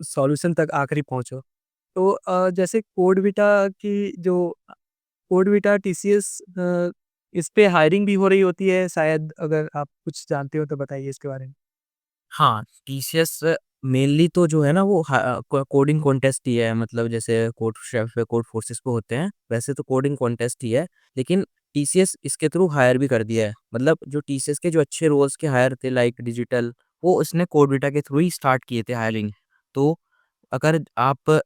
B: सॉल्यूशन तक आखिरी पहुँचो। तो जैसे कोडविटा टीसीएस इस पे हायरिंग भी हो रही होती है शायद, अगर आप कुछ जानते हो तो बताइए इसके बारे में?
A: हाँ, टीसीएस मेनली तो जो है ना वो कोडिंग कॉन्टेस्ट ही है, मतलब जैसे कोड शेफ पे, कोड फोर्सेस पे होते हैं, वैसे तो कोडिंग कॉन्टेस्ट ही है, लेकिन टीसीएस इसके थ्रू हायर भी कर दिया है। मतलब जो टीसीएस के जो अच्छे रोल्स के हायर थे लाइक डिजिटल, वो उसने कोडविटा के थ्रू ही स्टार्ट किए थे हायरिंग। तो अगर आप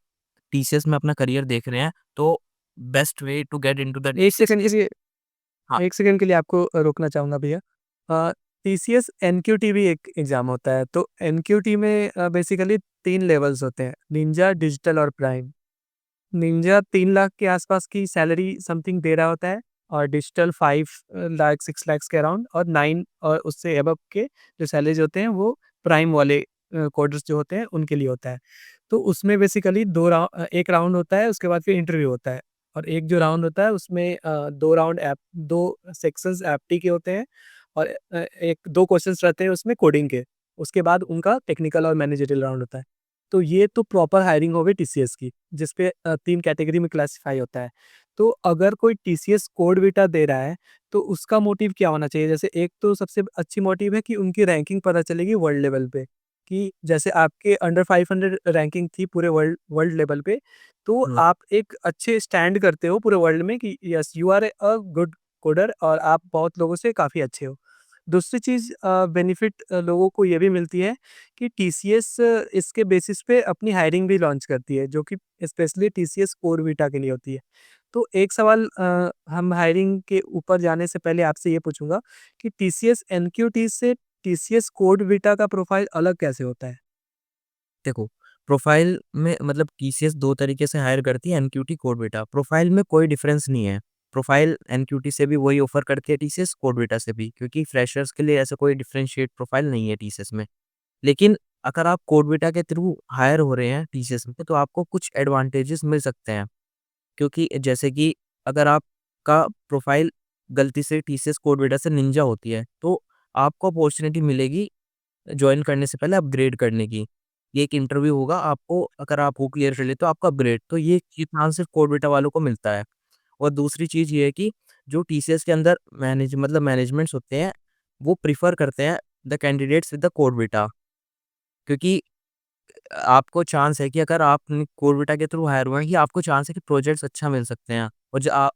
A: टीसीएस में अपना करियर देख रहे हैं, तो best way to get into the
B: 1
A: TCS.
B: Second के लिए
A: हाँ,
B: 1 सेकंड के लिए आपको रोकना चाहूँगा भैया। टीसीएस एनक्यूटी भी एक एग्ज़ाम होता है, तो एनक्यूटी में बेसिकली 3 लेवल्स होते हैं, निंजा, डिजिटल और प्राइम। निंजा 3 लाख के आसपास की सैलरी समथिंग दे रहा होता है और डिजिटल 5 लाख 6 लाख्स के अराउंड और 9 और उससे अबव के जो सैलरीज़ होते हैं वो प्राइम वाले कोडर्स जो होते हैं उनके लिए होता है। तो उसमें बेसिकली 1 राउंड होता है, उसके बाद फिर इंटरव्यू होता है और एक जो राउंड होता है उसमें 2 सेक्शंस एप्टी के होते हैं और 2 क्वेश्चंस रहते हैं उसमें कोडिंग के। उसके बाद उनका टेक्निकल और मैनेजरियल राउंड होता है। तो ये तो प्रॉपर हायरिंग हो गई टीसीएस की, जिस पे 3 कैटेगरी में क्लासिफाई होता है। तो अगर कोई टीसीएस कोडविटा दे रहा है, तो उसका मोटिव क्या होना चाहिए? जैसे एक तो सबसे अच्छी मोटिव है कि उनकी रैंकिंग पता चलेगी वर्ल्ड लेवल पे, कि जैसे आपके अंडर 500 रैंकिंग थी पूरे वर्ल्ड वर्ल्ड लेवल पे, तो
A: हुँ,
B: आप एक अच्छे स्टैंड करते हो पूरे वर्ल्ड में कि yes you are a good coder और आप बहुत लोगों से काफ़ी अच्छे हो। दूसरी चीज़ बेनिफिट लोगों को ये भी मिलती है कि टीसीएस इसके बेसिस पे अपनी हायरिंग भी लॉन्च करती है, जो कि स्पेशली टीसीएस कोर वीटा के लिए होती है। तो एक सवाल हम हायरिंग के ऊपर जाने से पहले आपसे ये पूछूँगा कि टीसीएस एनक्यूटी से टीसीएस कोड वीटा का प्रोफाइल अलग कैसे होता है?
A: देखो, प्रोफाइल में मतलब टीसीएस 2 तरीके से हायर करती है, एनक्यूटी, कोडविटा। प्रोफाइल में कोई डिफरेंस नहीं है। प्रोफाइल एनक्यूटी से भी वही ऑफर करती है टीसीएस, कोडविटा से भी, क्योंकि फ्रेशर्स के लिए ऐसा कोई डिफरेंशिएट प्रोफाइल नहीं है टीसीएस में। लेकिन अगर आप कोडविटा के थ्रू हायर हो रहे हैं टीसीएस में, तो आपको कुछ एडवांटेजेस मिल सकते हैं। क्योंकि जैसे कि अगर आपका प्रोफाइल गलती से टीसीएस कोडविटा से निंजा होती है, तो आपको अपॉर्च्युनिटी मिलेगी जॉइन करने से पहले अपग्रेड करने की। ये एक इंटरव्यू होगा, आपको अगर आप वो क्लियर कर लेते हो आपका अपग्रेड, तो ये चांस सिर्फ़ कोडविटा वालों को मिलता है। और दूसरी चीज़ ये है कि जो टीसीएस के अंदर मैनेजमेंट्स होते हैं, वो प्रेफ़र करते हैं the candidates with the CodeVita, क्योंकि आपको चांस है कि अगर आपने कोरबेटा के थ्रू हायर हुए हैं, कि आपको चांस है कि प्रोजेक्ट्स अच्छा मिल सकते हैं।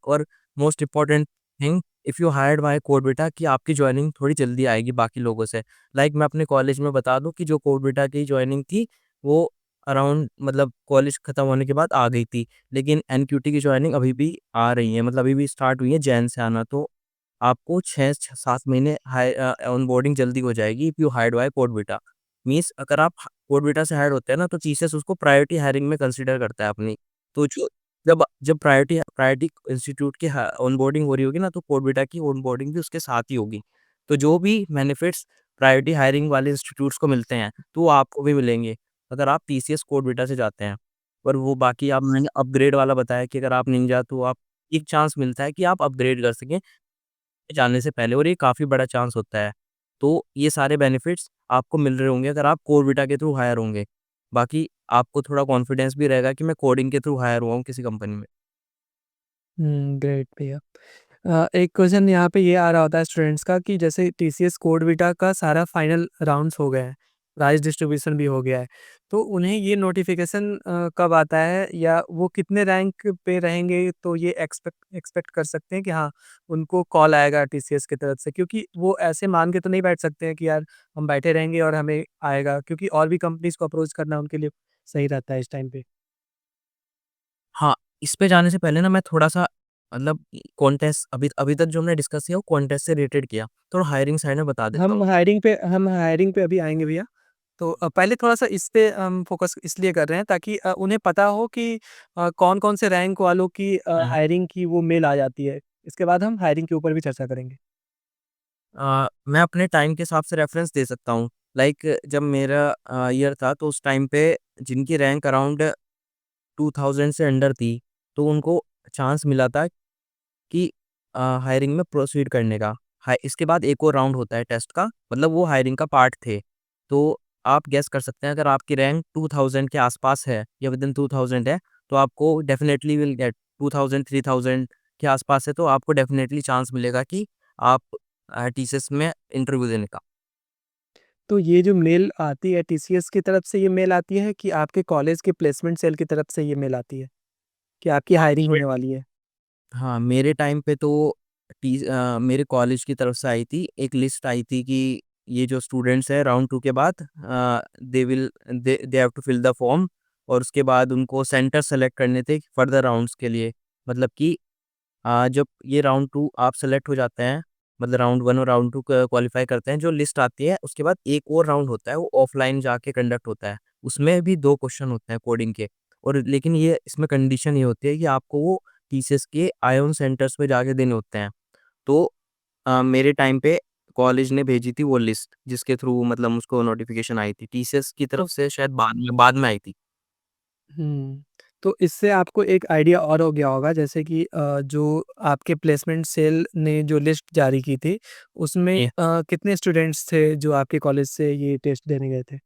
A: और most important thing, if you hired by Corbeta, कि आपकी जॉइनिंग थोड़ी जल्दी आएगी बाकी लोगों से। लाइक मैं अपने कॉलेज में बता दूं कि जो कोरबेटा की जॉइनिंग थी, वो अराउंड मतलब कॉलेज खत्म होने के बाद आ गई थी, लेकिन एनक्यूटी की जॉइनिंग अभी भी आ रही है, मतलब अभी भी स्टार्ट हुई है जैन से आना। तो आपको 6-7 महीने ऑनबोर्डिंग जल्दी हो जाएगी if you hired by Corbeta. Means अगर आप कोडविटा से हायर होते हैं ना, तो टीसीएस उसको प्रायोरिटी हायरिंग में कंसीडर करता है अपनी। तो जो जब जब प्रायोरिटी प्रायोरिटी इंस्टीट्यूट की ऑनबोर्डिंग हो रही होगी ना, तो कोडविटा की ऑनबोर्डिंग भी उसके साथ ही होगी। तो जो भी बेनिफिट्स प्रायोरिटी हायरिंग वाले इंस्टीट्यूट्स को मिलते हैं, तो वो आपको भी मिलेंगे अगर आप टीसीएस कोडविटा से जाते हैं। और वो बाकी आप मैंने अपग्रेड वाला बताया कि अगर आप निंजा, तो आप एक चांस मिलता है कि आप अपग्रेड कर सकें जाने से पहले, और ये काफ़ी बड़ा चांस होता है। तो ये सारे बेनिफिट्स आपको मिल रहे होंगे अगर आप कोरविटा के थ्रू हायर होंगे। बाकी आपको थोड़ा कॉन्फिडेंस भी रहेगा कि मैं कोडिंग के थ्रू हायर हुआ हूँ किसी कंपनी में।
B: ग्रेट भैया। एक क्वेश्चन यहाँ पे ये आ रहा होता है स्टूडेंट्स का कि जैसे टीसीएस कोड वीटा का सारा फाइनल राउंड्स हो गए हैं, प्राइस डिस्ट्रीब्यूशन भी हो गया है, तो उन्हें ये नोटिफिकेशन कब आता है या वो कितने रैंक पे रहेंगे तो ये एक्सपेक्ट एक्सपेक्ट कर सकते हैं कि हाँ, उनको कॉल आएगा टीसीएस की तरफ से? क्योंकि वो ऐसे मान के तो नहीं बैठ सकते हैं कि यार हम बैठे रहेंगे और हमें आएगा, क्योंकि और भी कंपनीज़ को अप्रोच करना उनके लिए सही रहता है इस टाइम पे।
A: हाँ, इस पे जाने से पहले ना मैं थोड़ा-सा मतलब कॉन्टेस्ट अभी अभी तक जो हमने डिस्कस किया वो कॉन्टेस्ट से रिलेटेड किया। थोड़ा हायरिंग साइड में बता देता हूँ।
B: हम हायरिंग पे अभी आएँगे भैया। तो पहले थोड़ा-सा इस पे हम फ़ोकस इसलिए कर रहे हैं ताकि उन्हें पता हो कि कौन-कौन से रैंक वालों की
A: हुँ।
B: हायरिंग की वो मेल आ जाती है। इसके बाद हम हायरिंग के ऊपर भी चर्चा करेंगे।
A: मैं अपने टाइम के हिसाब से रेफ़रेंस दे सकता हूँ। लाइक जब मेरा ईयर था, तो उस टाइम पे जिनकी रैंक अराउंड 2000 से अंडर थी, तो उनको चांस मिला था कि हायरिंग में प्रोसीड करने का। हाय इसके बाद एक और राउंड होता है टेस्ट का, मतलब वो हायरिंग का पार्ट थे। तो आप गेस कर सकते हैं, अगर आपकी रैंक 2000 के आस-पास है या विदिन 2000 है, तो आपको डेफिनिटली विल गेट 2000 3000 के आस-पास है, तो आपको डेफिनिटली चांस मिलेगा कि आप टीसीएस में इंटरव्यू देने का।
B: तो ये जो मेल आती है टीसीएस की तरफ से ये मेल आती है कि आपके कॉलेज के प्लेसमेंट सेल की तरफ से ये मेल आती है कि आपकी हायरिंग होने वाली है?
A: हाँ, मेरे टाइम पे तो मेरे कॉलेज की तरफ से आई थी, एक लिस्ट आई थी कि ये जो स्टूडेंट्स हैं राउंड 2 के बाद they have to fill the form, और उसके बाद उनको सेंटर सेलेक्ट करने थे फर्दर राउंड्स के लिए। मतलब कि जब ये राउंड 2 आप सेलेक्ट हो जाते हैं, मतलब राउंड 1 और राउंड 2 क क्वालीफाई करते हैं, जो लिस्ट आती है उसके बाद एक और राउंड होता है, वो ऑफलाइन जाके कंडक्ट होता है। उसमें भी 2 क्वेश्चन होते हैं कोडिंग के, और लेकिन ये इसमें कंडीशन ये होती है कि आपको वो टीसीएस के आईओन सेंटर्स पे जाके देने होते हैं। तो मेरे टाइम पे कॉलेज ने भेजी थी वो लिस्ट, जिसके थ्रू मतलब मुझको नोटिफ़िकेशन आई थी। टीसीएस की तरफ से शायद बाद में आई थी।
B: हुँ। तो इससे आपको एक आइडिया और हो गया होगा जैसे कि जो आपके प्लेसमेंट सेल ने जो लिस्ट जारी की थी, उसमें
A: ये
B: कितने स्टूडेंट्स थे जो आपके कॉलेज से ये टेस्ट देने गए थे?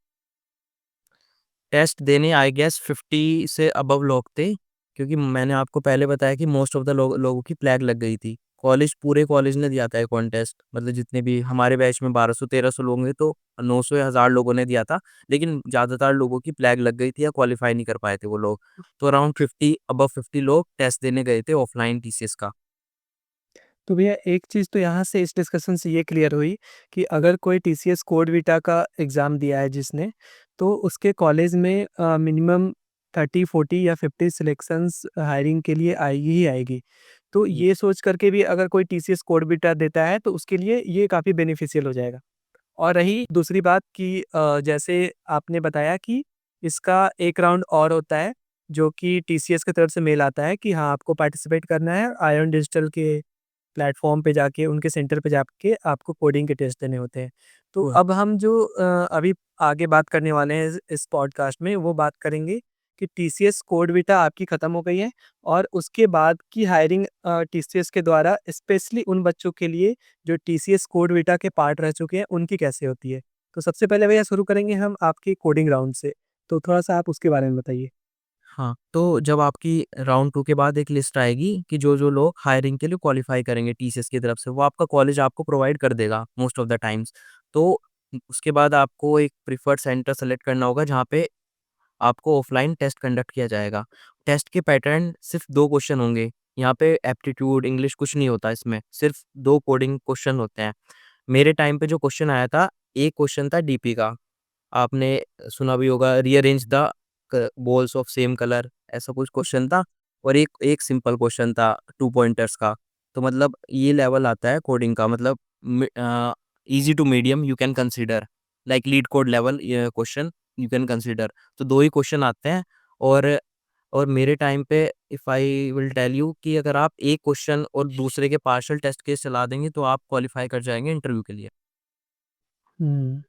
A: टेस्ट देने आई गेस 50 से अबव लोग थे, क्योंकि मैंने आपको पहले बताया कि मोस्ट ऑफ द लोगों की फ्लैग लग गई थी। पूरे कॉलेज ने दिया था ये कॉन्टेस्ट, मतलब जितने भी हमारे बैच में 1200-1300 लोग हैं, तो 900 या 1000 लोगों ने दिया था। लेकिन ज़्यादातर लोगों की फ्लैग लग गई थी या क्वालीफाई नहीं कर पाए थे वो लोग। तो अराउंड 50 लोग टेस्ट देने गए थे ऑफलाइन टीसीएस का।
B: तो भैया एक चीज़ तो यहाँ से इस डिस्कशन से ये क्लियर हुई कि अगर कोई टीसीएस कोड वीटा का एग्ज़ाम दिया है जिसने, तो उसके कॉलेज में मिनिमम 30, 40 या 50 सिलेक्शंस हायरिंग के लिए आएगी ही आएगी। तो ये सोच करके भी अगर कोई टीसीएस कोड वीटा देता है तो उसके लिए ये काफ़ी बेनिफिशियल हो जाएगा। और रही दूसरी बात कि जैसे आपने बताया कि इसका एक राउंड और होता है, जो कि टीसीएस की तरफ से मेल आता है कि हाँ, आपको पार्टिसिपेट करना है, आयरन डिजिटल के प्लेटफ़ॉर्म पे जाके, उनके सेंटर पे जाके आपको कोडिंग के टेस्ट देने होते हैं। तो
A: वो
B: अब हम जो अभी आगे बात करने वाले हैं इस पॉडकास्ट में, वो बात करेंगे कि टीसीएस कोडविटा आपकी ख़त्म हो गई है और उसके बाद की हायरिंग टीसीएस के द्वारा स्पेशली उन बच्चों के लिए जो टीसीएस कोडविटा के पार्ट रह चुके हैं, उनकी कैसे होती है। तो सबसे पहले भैया शुरू करेंगे हम आपके कोडिंग राउंड से, तो थोड़ा-सा आप उसके बारे में बताइए?
A: हाँ, तो जब आपकी राउंड 2 के बाद एक लिस्ट आएगी कि जो-जो लोग हायरिंग के लिए क्वालीफाई करेंगे टीसीएस की तरफ से, वो आपका कॉलेज आपको प्रोवाइड कर देगा मोस्ट ऑफ द टाइम्स। तो उसके बाद आपको एक प्रेफर्ड सेंटर सेलेक्ट करना होगा जहाँ पे आपको ऑफलाइन टेस्ट कंडक्ट किया जाएगा। टेस्ट के पैटर्न सिर्फ़ 2 क्वेश्चन होंगे। यहाँ पे एप्टीट्यूड, इंग्लिश कुछ नहीं होता इसमें, सिर्फ़ 2 कोडिंग क्वेश्चन होते हैं। मेरे टाइम पे जो क्वेश्चन आया था, एक क्वेश्चन था डीपी का। आपने सुना भी होगा rearrange the balls of same colour, ऐसा कुछ क्वेश्चन था और एक एक सिंपल क्वेश्चन था 2 पॉइंटर्स का। तो मतलब ये लेवल आता है कोडिंग का, मतलब easy to medium you can consider, like leet code level ये क्वेश्चन यू कैन कंसीडर। तो 2 ही क्वेश्चन आते हैं और मेरे टाइम पे if I will tell you कि अगर आप एक क्वेश्चन और दूसरे के पार्शियल टेस्ट केस चला देंगे तो आप क्वालीफाई कर जाएँगे इंटरव्यू के लिए।
B: हुँ।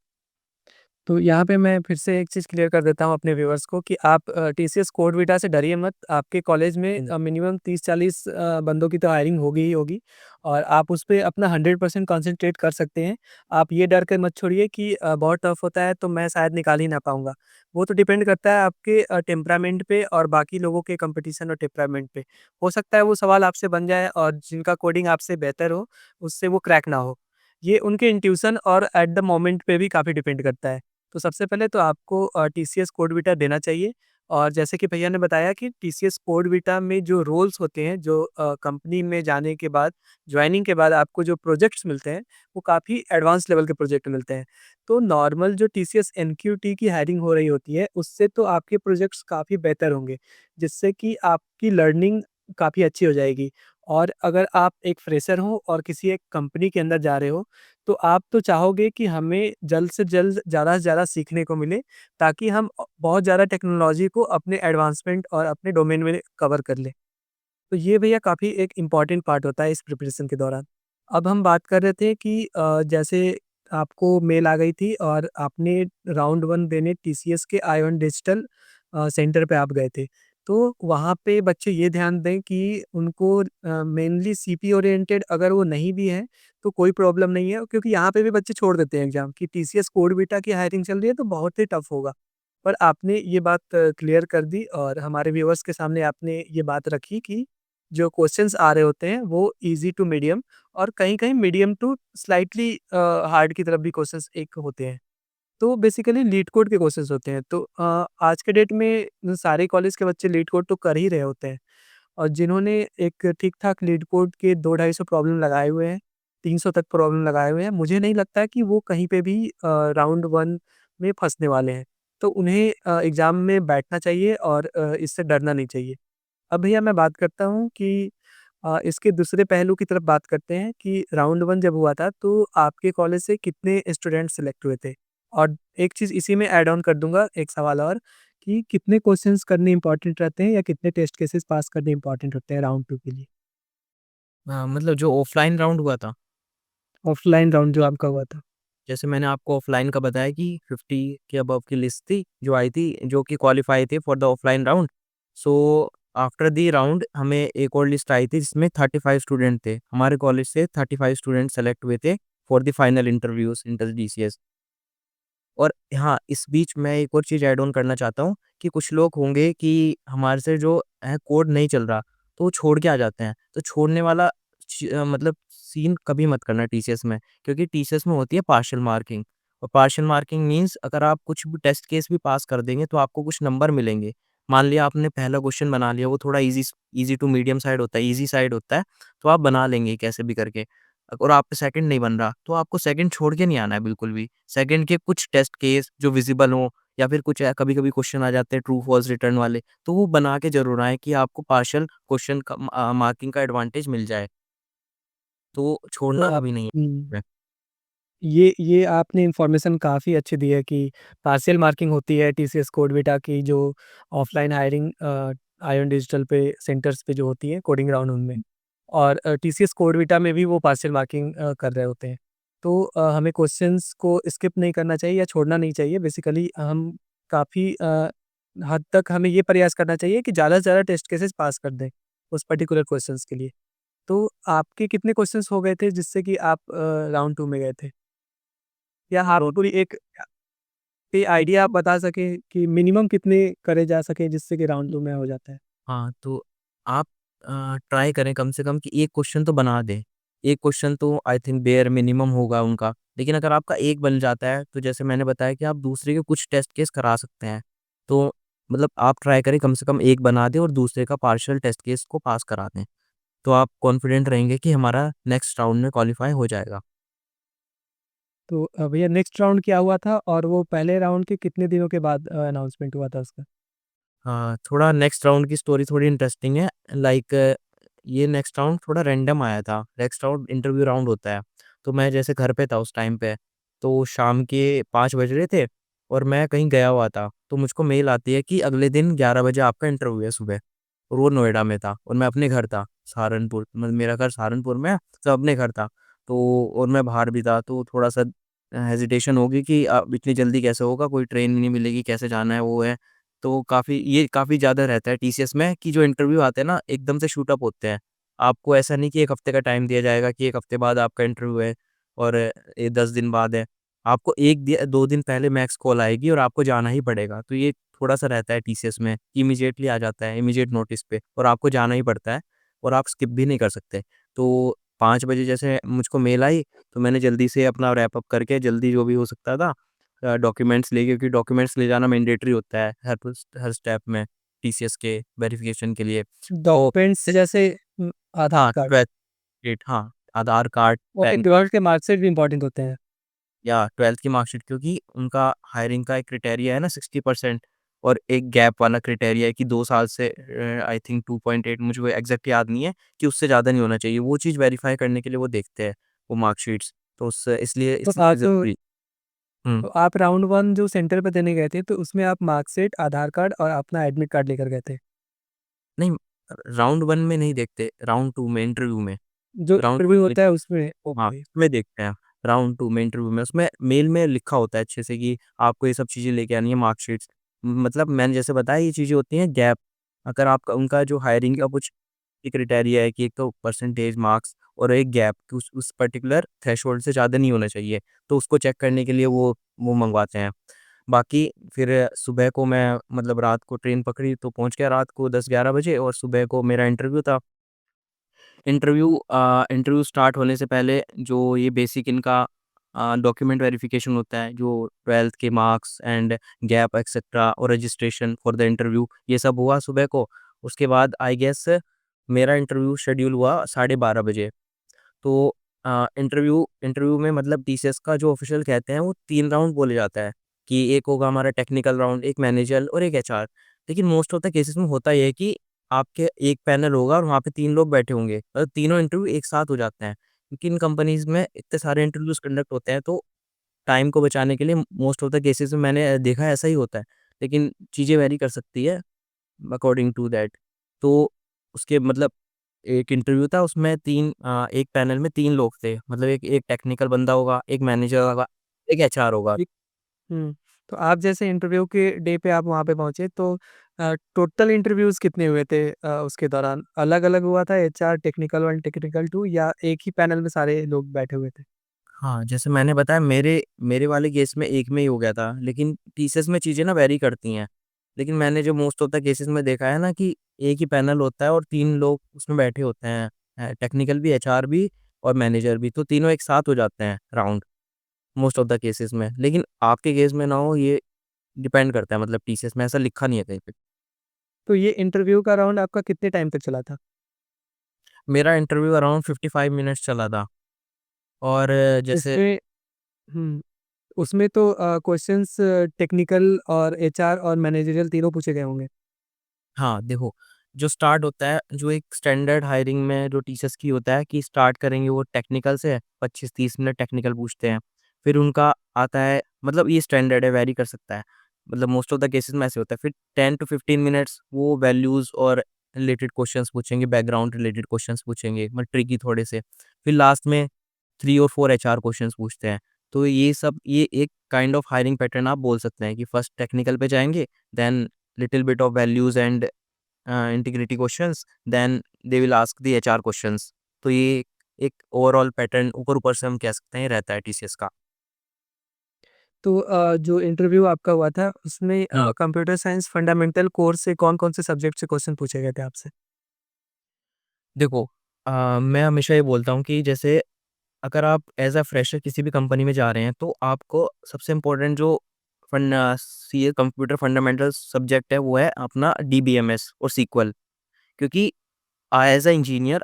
B: तो यहाँ पे मैं फिर से एक चीज़ क्लियर कर देता हूँ अपने व्यूअर्स को कि आप टीसीएस कोडविटा से डरिए मत। आपके कॉलेज में मिनिमम 30-40 बंदों की तो हायरिंग होगी ही होगी और आप उस पे अपना 100% कॉन्संट्रेट कर सकते हैं। आप ये डर के मत छोड़िए कि बहुत टफ होता है तो मैं शायद निकाल ही ना पाऊँगा। वो तो डिपेंड करता है आपके टेम्परामेंट पे और बाकी लोगों के कॉम्पिटिशन और टेम्परामेंट पे। हो सकता है वो सवाल आपसे बन जाए और जिनका कोडिंग आपसे बेहतर हो, उससे वो क्रैक ना हो। ये उनके इंट्यूशन और एट द मोमेंट पे भी काफ़ी डिपेंड करता है। तो सबसे पहले तो आपको टीसीएस कोडविटा देना चाहिए और जैसे कि भैया ने बताया कि टीसीएस कोडविटा में जो रोल्स होते हैं, जो कंपनी में जाने के बाद, जॉइनिंग के बाद आपको जो प्रोजेक्ट्स मिलते हैं, वो काफ़ी एडवांस लेवल के प्रोजेक्ट मिलते हैं। तो नॉर्मल जो टीसीएस एनक्यूटी की हायरिंग हो रही होती है, उससे तो आपके प्रोजेक्ट्स काफ़ी बेहतर होंगे, जिससे कि आपकी लर्निंग काफ़ी अच्छी हो जाएगी। और अगर आप एक फ्रेशर हो और किसी एक कंपनी के अंदर जा रहे हो, तो आप तो चाहोगे कि हमें जल्द से जल्द ज़्यादा से ज़्यादा सीखने को मिले, ताकि हम बहुत ज़्यादा टेक्नोलॉजी को अपने एडवांसमेंट और अपने डोमेन में कवर कर लें। तो ये भैया काफ़ी एक इम्पॉर्टेंट पार्ट होता है इस प्रिपरेशन के दौरान। अब हम बात कर रहे थे कि जैसे आपको मेल आ गई थी और आपने राउंड 1 देने टीसीएस के आईवन डिजिटल सेंटर पे आप गए थे। तो वहाँ पे बच्चे ये ध्यान दें कि उनको मेनली सीपी ओरिएंटेड अगर वो नहीं भी है, तो कोई प्रॉब्लम नहीं है क्योंकि यहाँ पे भी बच्चे छोड़ देते हैं एग्ज़ाम कि टीसीएस कोड बीटा की हायरिंग चल रही है तो बहुत ही टफ होगा। पर आपने ये बात क्लियर कर दी और हमारे व्यूअर्स के सामने आपने ये बात रखी कि जो क्वेश्चंस आ रहे होते हैं वो ईज़ी टू मीडियम और कहीं-कहीं मीडियम टू स्लाइटली हार्ड की तरफ भी क्वेश्चंस एक होते हैं। तो बेसिकली लीड कोड के कोर्सेज़ होते हैं। तो आज के डेट में सारे कॉलेज के बच्चे लीड कोड तो कर ही रहे होते हैं और जिन्होंने एक ठीक-ठाक लीड कोड के 2 ढाई सौ प्रॉब्लम लगाए हुए हैं, 300 तक प्रॉब्लम लगाए हुए हैं, मुझे नहीं लगता कि वो कहीं पे भी राउंड 1 में फँसने वाले हैं। तो उन्हें एग्ज़ाम में बैठना चाहिए और इससे डरना नहीं चाहिए। अब भैया मैं बात करता हूँ कि इसके दूसरे पहलू की तरफ बात करते हैं कि राउंड 1 जब हुआ था तो आपके कॉलेज से कितने स्टूडेंट सेलेक्ट हुए थे? और एक चीज़ इसी में ऐड ऑन कर दूँगा एक सवाल और कि कितने क्वेश्चंस करने इम्पोर्टेंट रहते हैं या कितने टेस्ट केसेस पास करने इम्पोर्टेंट होते हैं राउंड 2 के लिए?
A: मतलब जो ऑफलाइन राउंड हुआ था,
B: ऑफलाइन राउंड जो आपका हुआ था?
A: जैसे मैंने आपको ऑफलाइन का बताया कि 50 के अबव की लिस्ट थी, जो आई थी, जो कि क्वालीफाई थे for the offline round. So after the round हमें एक और लिस्ट आई थी जिसमें 35 स्टूडेंट थे। हमारे कॉलेज से 35 स्टूडेंट सेलेक्ट हुए थे for the final interviews inter DCS. और हाँ, इस बीच मैं एक और चीज़ ऐड ऑन करना चाहता हूँ कि कुछ लोग होंगे कि हमारे से जो है कोड नहीं चल रहा, तो वो छोड़ के आ जाते हैं। तो छोड़ने वाला मतलब सीन कभी मत करना टीसीएस में, क्योंकि टीसीएस में होती है पार्शियल मार्किंग और पार्शियल मार्किंग मीन्स अगर आप कुछ भी टेस्ट केस भी पास कर देंगे, तो आपको कुछ नंबर मिलेंगे। मान लिया आपने पहला क्वेश्चन बना लिया, वो थोड़ा ईज़ी टू मीडियम साइड होता है, ईज़ी साइड होता है, तो आप बना लेंगे कैसे भी करके। और आप पे सेकंड नहीं बन रहा, तो आपको सेकंड छोड़ के नहीं आना है बिल्कुल भी। सेकंड के कुछ टेस्ट केस जो विज़िबल हों या फिर कुछ कभी-कभी क्वेश्चन आ जाते हैं ट्रू फॉल्स रिटर्न वाले, तो वो बना के ज़रूर आएँ कि आपको पार्शियल क्वेश्चन का मार्किंग का एडवांटेज मिल जाए। तो
B: तो
A: छोड़ना
B: आप
A: कभी नहीं
B: हुँ।
A: है।
B: ये आपने इन्फॉर्मेशन काफ़ी अच्छी दी है कि पार्शियल मार्किंग होती है टीसीएस कोडविटा की जो ऑफ़लाइन हायरिंग आईओन डिजिटल पे सेंटर्स पे जो होती है कोडिंग ग्राउंड उनमें और टीसीएस कोडविटा में भी वो पार्शियल मार्किंग कर रहे होते हैं। तो हमें क्वेश्चंस को स्किप नहीं करना चाहिए या छोड़ना नहीं चाहिए। बेसिकली हम काफ़ी हद तक हमें ये प्रयास करना चाहिए कि ज़्यादा से ज़्यादा टेस्ट केसेस पास कर दें, उस पर्टिकुलर क्वेश्चंस के लिए। तो आपके कितने क्वेश्चंस हो गए थे जिससे कि आप राउंड 2 में गए थे? या आप
A: तो
B: पूरी एक कोई आइडिया आप बता सकें कि मिनिमम कितने करे जा सकें जिससे कि राउंड 2 में हो जाता है?
A: हाँ, तो आप ट्राई करें कम से कम कि एक क्वेश्चन तो बना दें। एक क्वेश्चन तो आई थिंक बेयर मिनिमम होगा उनका। लेकिन अगर आपका एक बन जाता है, तो जैसे मैंने बताया कि आप दूसरे के कुछ टेस्ट केस करा सकते हैं। तो मतलब आप ट्राई करें कम से कम एक बना दें और दूसरे का पार्शियल टेस्ट केस को पास करा दें। तो आप कॉन्फिडेंट रहेंगे कि हमारा नेक्स्ट राउंड में क्वालीफाई हो जाएगा।
B: तो भैया नेक्स्ट राउंड क्या हुआ था और वो पहले राउंड के कितने दिनों के बाद अनाउंसमेंट हुआ था उसका?
A: हाँ, थोड़ा नेक्स्ट राउंड की स्टोरी थोड़ी इंटरेस्टिंग है। लाइक ये नेक्स्ट राउंड थोड़ा रैंडम आया था। नेक्स्ट राउंड इंटरव्यू राउंड होता है। तो मैं जैसे घर पे था उस टाइम पे, तो शाम के 5 बज रहे थे और मैं कहीं गया हुआ था। तो मुझको मेल आती है कि अगले दिन 11 बजे आपका इंटरव्यू है सुबह। और वो नोएडा में था और मैं अपने घर था, सहारनपुर। मतलब मेरा घर सहारनपुर में है, तो अपने घर था। तो और मैं बाहर भी था, तो थोड़ा-सा हेजिटेशन होगी कि इतनी जल्दी कैसे होगा, कोई ट्रेन भी नहीं मिलेगी, कैसे जाना है, वो है। तो काफ़ी ज़्यादा रहता है टीसीएस में कि जो इंटरव्यू आते हैं ना, एकदम से शूट अप होते हैं। आपको ऐसा नहीं कि 1 हफ्ते का टाइम दिया जाएगा कि 1 हफ्ते बाद आपका इंटरव्यू है और 10 दिन बाद है। आपको 1 2 दिन पहले मैक्स कॉल आएगी और आपको जाना ही पड़ेगा। तो ये थोड़ा-सा रहता है टीसीएस में कि इमीडिएटली आ जाता है, इमीडिएट नोटिस पे, और आपको जाना ही पड़ता है और आप स्किप भी नहीं कर सकते। तो 5 बजे जैसे मुझको मेल आई, तो मैंने जल्दी से अपना रैप अप करके जल्दी जो भी हो सकता था डॉक्यूमेंट्स ले, क्योंकि डॉक्यूमेंट्स ले जाना मैंडेटरी होता है हर स्टेप में टीसीएस के वेरिफिकेशन के लिए। तो
B: डॉक्यूमेंट्स जैसे आधार
A: हाँ,
B: कार्ड
A: 12th डेट, हाँ, आधार कार्ड,
B: और
A: पैन
B: 12th के मार्कशीट भी इम्पोर्टेंट होते हैं।
A: या 12th की मार्कशीट, क्योंकि उनका हायरिंग का एक क्राइटेरिया है ना 60%, और एक गैप वाला क्राइटेरिया है कि 2 साल से आई थिंक 2.8, मुझे वो एग्ज़ैक्ट याद नहीं है, कि उससे ज़्यादा नहीं होना चाहिए। वो चीज़ वेरीफ़ाई करने के लिए वो देखते हैं, वो मार्कशीट्स। तो उससे इसलिए
B: तो
A: इसलिए ज़रूरी। हुँ।
B: तो आप राउंड 1 जो सेंटर पे देने गए थे, तो उसमें आप मार्कशीट, आधार कार्ड और अपना एडमिट कार्ड लेकर गए थे।
A: नहीं, राउंड 1 में नहीं देखते, राउंड 2 में, इंटरव्यू में।
B: जो
A: राउंड
B: इंटरव्यू
A: 2 में,
B: होता है उसमें
A: हाँ,
B: ओके।
A: उसमें देखते हैं। राउंड 2 में, इंटरव्यू में, उसमें मेल में लिखा होता है अच्छे से कि आपको ये सब चीज़ें लेके आनी है, मार्कशीट्स। मतलब मैंने जैसे बताया, ये चीज़ें होती हैं गैप। अगर आपका उनका जो हायरिंग का कुछ क्राइटेरिया है कि एक तो परसेंटेज मार्क्स और एक गैप, कि उस पर्टिकुलर थ्रेशोल्ड से ज़्यादा नहीं होना चाहिए। तो उसको चेक करने के लिए वो मंगवाते हैं। बाकी फिर सुबह को मैं, मतलब रात को ट्रेन पकड़ी तो पहुँच गया रात को 10-11 बजे, और सुबह को मेरा इंटरव्यू था। इंटरव्यू स्टार्ट होने से पहले जो ये बेसिक इनका डॉक्यूमेंट वेरिफिकेशन होता है, जो 12th के मार्क्स एंड गैप एक्सेट्रा और रजिस्ट्रेशन फॉर द इंटरव्यू, ये सब हुआ सुबह को। उसके बाद आई गेस मेरा इंटरव्यू शेड्यूल हुआ 12:30 बजे। तो इंटरव्यू इंटरव्यू में, मतलब टीसीएस का जो ऑफिशियल कहते हैं, वो 3 राउंड बोले जाता है कि एक होगा हमारा टेक्निकल राउंड, एक मैनेजरल और एक एचआर। लेकिन मोस्ट ऑफ द केसेस में होता ये है कि आपके एक पैनल होगा और वहाँ पे 3 लोग बैठे होंगे, मतलब तीनों इंटरव्यू एक साथ हो जाते हैं। क्योंकि इन कंपनीज़ में इतने सारे इंटरव्यूज़ कंडक्ट होते हैं, तो टाइम को बचाने के लिए मोस्ट ऑफ द केसेस में मैंने देखा है, ऐसा ही होता है। लेकिन चीज़ें वेरी कर सकती है अकॉर्डिंग टू दैट। तो उसके मतलब एक इंटरव्यू था, उसमें एक पैनल में 3 लोग थे। मतलब एक एक टेक्निकल बंदा होगा, एक मैनेजर होगा, एक एचआर होगा।
B: ठीक। तो आप जैसे इंटरव्यू के डे पे आप वहाँ पे पहुँचे तो टोटल इंटरव्यूज़ कितने हुए थे उसके दौरान? अलग-अलग हुआ था एचआर, टेक्निकल 1, टेक्निकल 2 या एक ही पैनल में सारे लोग बैठे हुए थे?
A: हाँ, जैसे मैंने बताया, मेरे मेरे वाले केस में एक में ही हो गया था, लेकिन टीसीएस में चीज़ें ना वैरी करती हैं। लेकिन मैंने जो मोस्ट ऑफ द केसेस में देखा है ना, कि एक ही पैनल होता है और 3 लोग उसमें बैठे होते हैं, टेक्निकल भी, एचआर भी और मैनेजर भी, तो तीनों एक साथ हो जाते हैं round, most of the cases में। लेकिन आपके केस में ना हो, ये डिपेंड करता है, मतलब टीसीएस में ऐसा लिखा नहीं है कहीं पे।
B: तो ये इंटरव्यू का राउंड आपका कितने टाइम तक चला था?
A: मेरा इंटरव्यू अराउंड 55 मिनट्स चला था, और जैसे
B: उसमें हुँ, उसमें तो क्वेश्चंस टेक्निकल और एचआर और मैनेजरियल तीनों पूछे गए होंगे।
A: हाँ, देखो, जो स्टार्ट होता है, जो एक स्टैंडर्ड हायरिंग में जो टीचर्स की होता है कि स्टार्ट करेंगे वो टेक्निकल से, 25-30 मिनट टेक्निकल पूछते हैं। फिर उनका आता है, मतलब ये स्टैंडर्ड है, वेरी कर सकता है, मतलब मोस्ट ऑफ द केसेस में ऐसे होता है। फिर 10 to 15 मिनट्स वो वैल्यूज और रिलेटेड क्वेश्चंस पूछेंगे, बैकग्राउंड रिलेटेड क्वेश्चंस पूछेंगे, मतलब ट्रिकी थोड़े से। फिर लास्ट में 3 और 4 HR क्वेश्चंस पूछते हैं। तो ये एक काइंड ऑफ हायरिंग पैटर्न आप बोल सकते हैं कि फर्स्ट टेक्निकल पे जाएंगे, then little bit of values and integrity questions, then they will ask the HR questions. तो ये एक ओवरऑल पैटर्न ऊपर ऊपर से हम कह सकते हैं रहता है TCS का।
B: तो जो इंटरव्यू आपका हुआ था उसमें कंप्यूटर साइंस फंडामेंटल कोर्स से कौन-कौन से सब्जेक्ट से क्वेश्चन पूछे गए थे आपसे?
A: देखो, मैं हमेशा ये बोलता हूँ कि जैसे अगर आप एज़ अ फ्रेशर किसी भी कंपनी में जा रहे हैं, तो आपको सबसे इम्पोर्टेंट जो सीए कंप्यूटर फंडामेंटल सब्जेक्ट है, वो है अपना डीबीएमएस और सीक्वल। क्योंकि एज़ अ इंजीनियर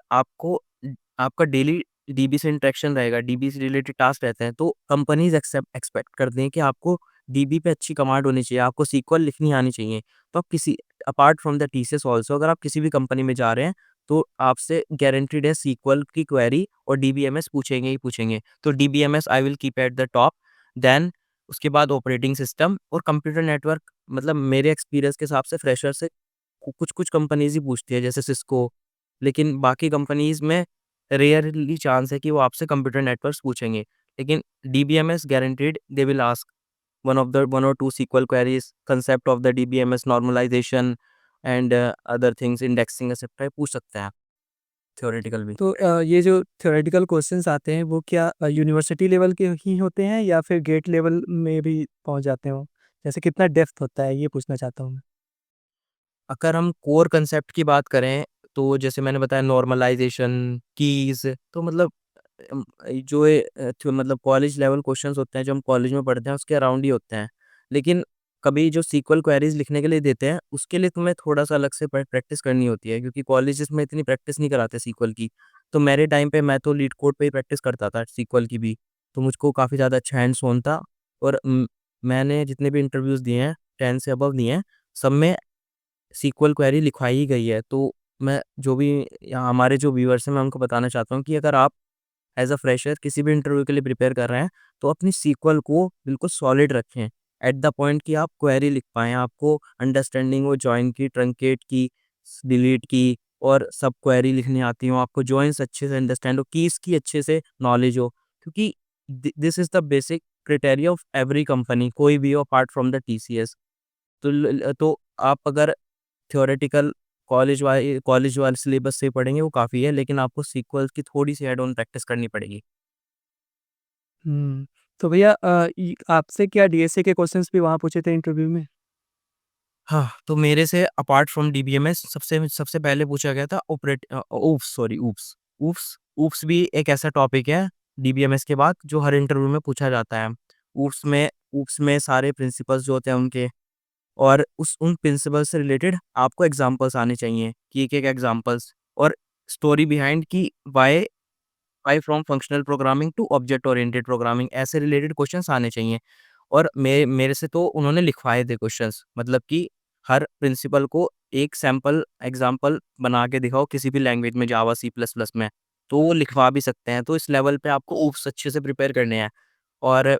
A: आपका डेली डीबी से इंटरेक्शन रहेगा, डीबी से रिलेटेड टास्क रहते हैं, तो कंपनीज़ एक्सपेक्ट करते हैं कि आपको डीबी पे अच्छी कमांड होनी चाहिए, आपको सीक्वल लिखनी आनी चाहिए। तो आप किसी apart from the TCS also अगर आप किसी भी कंपनी में जा रहे हैं, तो आपसे गारंटीड है सीक्वल की क्वेरी और डीबीएमएस पूछेंगे ही पूछेंगे। तो DBMS I will keep at the top, then उसके बाद ऑपरेटिंग सिस्टम और कंप्यूटर नेटवर्क। मतलब मेरे एक्सपीरियंस के हिसाब से फ्रेशर से कुछ-कुछ कंपनीज़ ही पूछती है, जैसे सिस्को, लेकिन बाकी कंपनीज़ में रेयरली चांस है कि वो आपसे कंप्यूटर नेटवर्क्स पूछेंगे। लेकिन DBMS guaranteed they will ask one or two SQL queries, concept of the DBMS normalization and other things, indexing etcetera पूछ सकते हैं आप, थ्योरेटिकल भी।
B: तो ये जो थ्योरेटिकल क्वेश्चंस आते हैं वो क्या यूनिवर्सिटी लेवल के ही होते हैं या फिर गेट लेवल में भी पहुँच जाते हैं वो? जैसे कितना डेप्थ होता है ये पूछना चाहता हूँ मैं?
A: अगर हम कोर कांसेप्ट की बात करें, तो जैसे मैंने बताया नॉर्मलाइजेशन, कीज़, तो मतलब जो ये मतलब कॉलेज लेवल क्वेश्चंस होते हैं जो हम कॉलेज में पढ़ते हैं उसके अराउंड ही होते हैं। लेकिन कभी जो सीक्वल क्वेरीज़ लिखने के लिए देते हैं, उसके लिए तुम्हें थोड़ा-सा अलग से प्रैक्टिस करनी होती है, क्योंकि कॉलेजेस में इतनी प्रैक्टिस नहीं कराते सीक्वल की। तो मेरे टाइम पे मैं तो लीड कोड पे ही प्रैक्टिस करता था सीक्वल की भी। तो मुझको काफ़ी ज़्यादा अच्छा हैंड्स ऑन था, और मैंने जितने भी इंटरव्यूज़ दिए हैं, 10 से अबव दिए हैं, सब में सीक्वल क्वेरी लिखवाई ही गई है। तो मैं जो भी यहाँ हमारे जो व्यूअर्स हैं, मैं उनको बताना चाहता हूँ कि अगर आप एज़ अ फ्रेशर किसी भी इंटरव्यू के लिए प्रिपेयर कर रहे हैं, तो अपनी सीक्वल को बिल्कुल सॉलिड रखें। एट द पॉइंट कि आप क्वेरी लिख पाएँ, आपको अंडरस्टैंडिंग हो जॉइन की, ट्रंकेट की, डिलीट की और सब क्वेरी लिखनी आती हो, आपको जॉइन्स अच्छे से अंडरस्टैंड हो, कीज़ की अच्छे से नॉलेज हो। क्योंकि this is the basic criteria of every company, कोई भी हो अपार्ट फ्रॉम द टीसीएस। तो आप अगर थ्योरेटिकल कॉलेज वाले सिलेबस से पढ़ेंगे वो काफ़ी है, लेकिन आपको सीक्वल की थोड़ी-सी ऐड ऑन प्रैक्टिस करनी पड़ेगी।
B: हुँ। तो भैया आपसे क्या डीएसए के क्वेश्चंस भी वहाँ पूछे थे इंटरव्यू में?
A: हाँ, तो मेरे से अपार्ट फ्रॉम डीबीएमएस सबसे सबसे पहले पूछा गया था ऊप्स, सॉरी ऊप्स। ऊप्स भी एक ऐसा टॉपिक है डीबीएमएस के बाद जो हर इंटरव्यू में पूछा जाता है। ऊप्स में ऊप्स में सारे प्रिंसिपल्स जो होते हैं उनके, और उस उन प्रिंसिपल से रिलेटेड आपको एग्ज़ाम्पल्स आने चाहिए कि एक-एक एग्ज़ाम्पल्स और स्टोरी बिहाइंड कि why why from functional programming to object oriented programming, ऐसे रिलेटेड क्वेश्चंस आने चाहिए। और मेरे से तो उन्होंने लिखवाए थे क्वेश्चंस, मतलब कि हर प्रिंसिपल को एक सैंपल एग्ज़ाम्पल बना के दिखाओ किसी भी लैंग्वेज में, जावा, सी प्लस प्लस में, तो वो लिखवा भी सकते हैं। तो इस लेवल पे आपको ओप्स अच्छे से प्रिपेयर करने हैं। और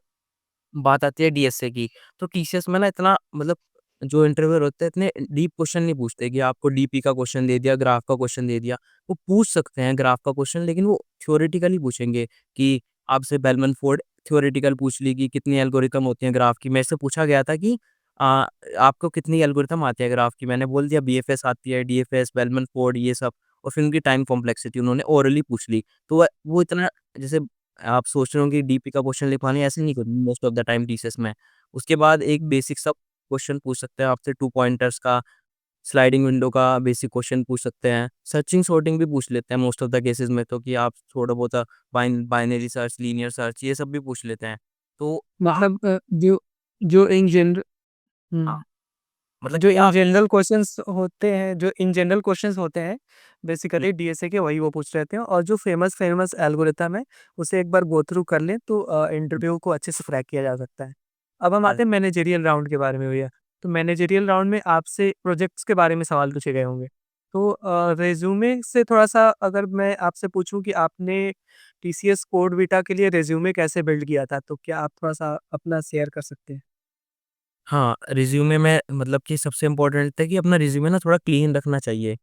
A: बात आती है डीएसए की, तो टीसीएस में ना इतना मतलब जो इंटरव्यूअर होते हैं इतने डीप क्वेश्चन नहीं पूछते कि आपको डीपी का क्वेश्चन दे दिया, ग्राफ का क्वेश्चन दे दिया। वो पूछ सकते हैं ग्राफ का क्वेश्चन, लेकिन वो थ्योरेटिकली पूछेंगे कि आपसे बेलमन फोर्ड थ्योरेटिकल पूछ ली कि कितनी एल्गोरिथम होती हैं ग्राफ की। मेरे से पूछा गया था कि आपको कितनी एल्गोरिथम आती है ग्राफ की? मैंने बोल दिया बीएफएस आती है, डीएफएस, बेलमन फोर्ड ये सब, और फिर उनकी टाइम कॉम्प्लेक्सिटी उन्होंने ओरली पूछ ली। तो वो इतना जैसे आप सोच रहे हो कि डीपी का क्वेश्चन लिखवाने ऐसे नहीं करूँगी most of the time TCS में। उसके बाद एक बेसिक सा क्वेश्चन पूछ सकते हैं आपसे, 2 पॉइंटर्स का, स्लाइडिंग विंडो का बेसिक क्वेश्चन पूछ सकते हैं। सर्चिंग सॉर्टिंग भी पूछ लेते हैं मोस्ट ऑफ द केसेस में, तो कि आप थोड़ा बहुत बाइनरी सर्च, लीनियर सर्च ये सब भी पूछ लेते हैं। तो आप
B: मतलब जो जो इन जनरल
A: हाँ,
B: हुँ।
A: मतलब
B: जो
A: कि
B: इन
A: आप
B: जनरल क्वेश्चंस होते हैं जो इन जनरल क्वेश्चंस होते हैं, बेसिकली डीएसए के वही वो पूछ रहे थे और जो फेमस फेमस एल्गोरिथम है, उसे एक बार गो थ्रू कर लें तो इंटरव्यू को अच्छे से क्रैक किया जा सकता है। अब हम
A: हाँ,
B: आते हैं मैनेजेरियल राउंड के बारे में भैया। तो मैनेजेरियल राउंड में आपसे प्रोजेक्ट्स के बारे में सवाल पूछे गए होंगे। तो रिज़्यूमे से थोड़ा-सा अगर मैं आपसे पूछूँ कि आपने टीसीएस कोड वीटा के लिए रिज़्यूमे कैसे बिल्ड किया था? तो क्या आप थोड़ा-सा अपना शेयर कर सकते हैं?
A: हाँ, रिज़्यूमे में मतलब कि सबसे इम्पोर्टेंट है कि अपना रिज़्यूमे ना थोड़ा क्लीन रखना चाहिए,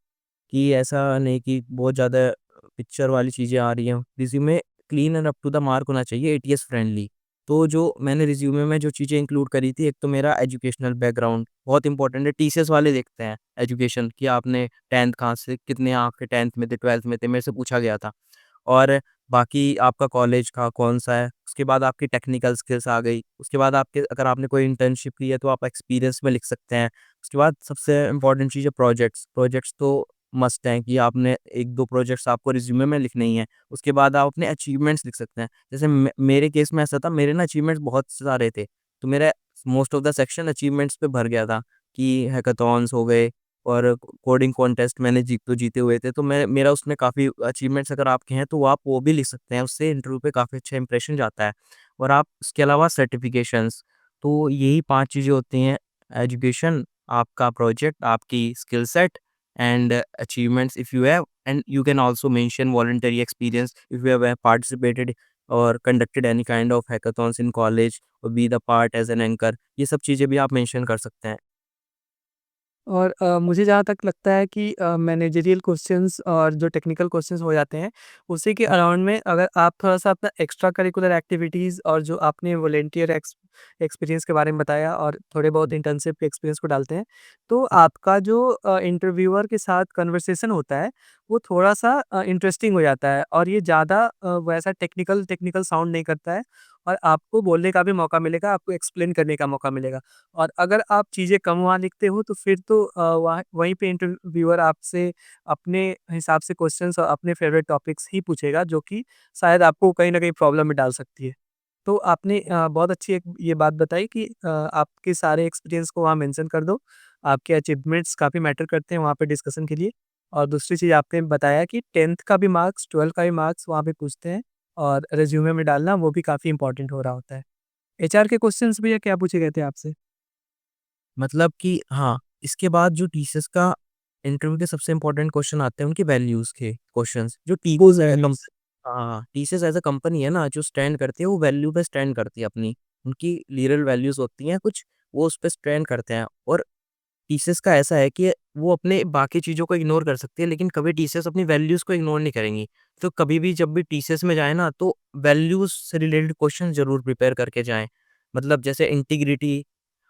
A: कि ऐसा नहीं कि बहुत ज़्यादा पिक्चर वाली चीज़ें आ रही हों। Resume clean and up to the mark होना चाहिए, एटीएस फ्रेंडली। तो जो मैंने रिज़्यूमे में जो चीज़ें इंक्लूड करी थी, एक तो मेरा एजुकेशनल बैकग्राउंड बहुत इम्पोर्टेंट है, टीसीएस वाले देखते हैं एजुकेशन कि आपने 10th कहाँ से कितने आपके 10th में थे, 12th में थे, मेरे से पूछा गया था। और बाकी आपका कॉलेज का कौन-सा है, उसके बाद आपकी टेक्निकल स्किल्स आ गई, उसके बाद आपके अगर आपने कोई इंटर्नशिप की है तो आप एक्सपीरियंस में लिख सकते हैं। उसके बाद सबसे इम्पोर्टेंट चीज़ है प्रोजेक्ट्स, प्रोजेक्ट्स तो मस्ट हैं कि आपने 1-2 प्रोजेक्ट्स आपको रिज़्यूमे में लिखने ही हैं। उसके बाद आप अपने अचीवमेंट्स लिख सकते हैं। जैसे मेरे केस में ऐसा था, मेरे ना अचीवमेंट्स बहुत सारे थे, तो मेरा most of the section achievements पे भर गया था कि हैकाथॉन्स हो गए और कोडिंग कॉन्टेस्ट मैंने जीते हुए थे, तो मैं मेरा उसमें काफ़ी अचीवमेंट्स अगर आपके हैं, तो आप वो भी लिख सकते हैं, उससे इंटरव्यू पे काफ़ी अच्छा इंप्रेशन जाता है। और आप उसके अलावा सर्टिफ़िकेशंस, तो यही 5 चीज़ें होती हैं, एजुकेशन, आपका प्रोजेक्ट, आपकी skill set and achievements if you have, and you can also mention voluntary experience if you have participated or conducted any kind of hackathons in college or be the part as an anchor, ये सब चीज़ें भी आप mention कर सकते हैं।
B: और मुझे जहाँ तक लगता है कि मैनेजरियल क्वेश्चंस और जो टेक्निकल क्वेश्चंस हो जाते हैं, उसी के अराउंड में अगर आप थोड़ा-सा अपना एक्स्ट्रा करिकुलर एक्टिविटीज़ और जो आपने वॉलंटियर एक्सपीरियंस के बारे में बताया और थोड़े बहुत इंटर्नशिप के एक्सपीरियंस को डालते हैं, तो आपका जो इंटरव्यूअर के साथ कन्वर्सेशन होता है, वो थोड़ा-सा इंटरेस्टिंग हो जाता है और ये ज़्यादा वैसा टेक्निकल टेक्निकल साउंड नहीं करता है और आपको बोलने का भी मौका मिलेगा, आपको एक्सप्लेन करने का मौका मिलेगा। और अगर आप चीज़ें कम वहाँ लिखते हो तो फिर तो वहाँ वहीं पे इंटरव्यूअर आपसे अपने हिसाब से क्वेश्चंस और अपने फेवरेट टॉपिक्स ही पूछेगा जो कि शायद आपको कहीं न कहीं प्रॉब्लम में डाल सकती है। तो आपने बहुत अच्छी एक ये बात बताई कि आपके सारे एक्सपीरियंस को वहाँ मेंशन कर दो। आपके अचीवमेंट्स काफ़ी मैटर करते हैं वहाँ पे डिस्कशन के लिए। और दूसरी चीज़ आपने बताया कि 10th का भी मार्क्स, 12th का भी मार्क्स वहाँ पे पूछते हैं और रिज़्यूमे में डालना वो भी काफ़ी इम्पोर्टेंट हो रहा होता है। एचआर के क्वेश्चंस भैया क्या पूछे गए थे आपसे?
A: मतलब कि हाँ, इसके बाद जो टीसीएस का इंटरव्यू के सबसे इम्पोर्टेंट क्वेश्चन आते हैं उनके वैल्यूज़ के क्वेश्चन्स जो
B: ओज़
A: टीसीएस
B: वैल्यूज़।
A: हाँ, टीसीएस एज़ अ कंपनी है ना जो स्टैंड करती है वो वैल्यू पे स्टैंड करती है अपनी। उनकी लिटरल वैल्यूज़ होती हैं कुछ, वो उस पे स्टैंड करते हैं। और टीसीएस का ऐसा है कि वो अपने बाकी चीज़ों को इग्नोर कर सकती है, लेकिन कभी टीसीएस अपनी वैल्यूज़ को इग्नोर नहीं करेंगी। तो कभी भी जब भी टीसीएस में जाएँ ना, तो वैल्यूज़ से रिलेटेड क्वेश्चन ज़रूर प्रिपेयर करके जाएँ। मतलब जैसे इंटीग्रिटी,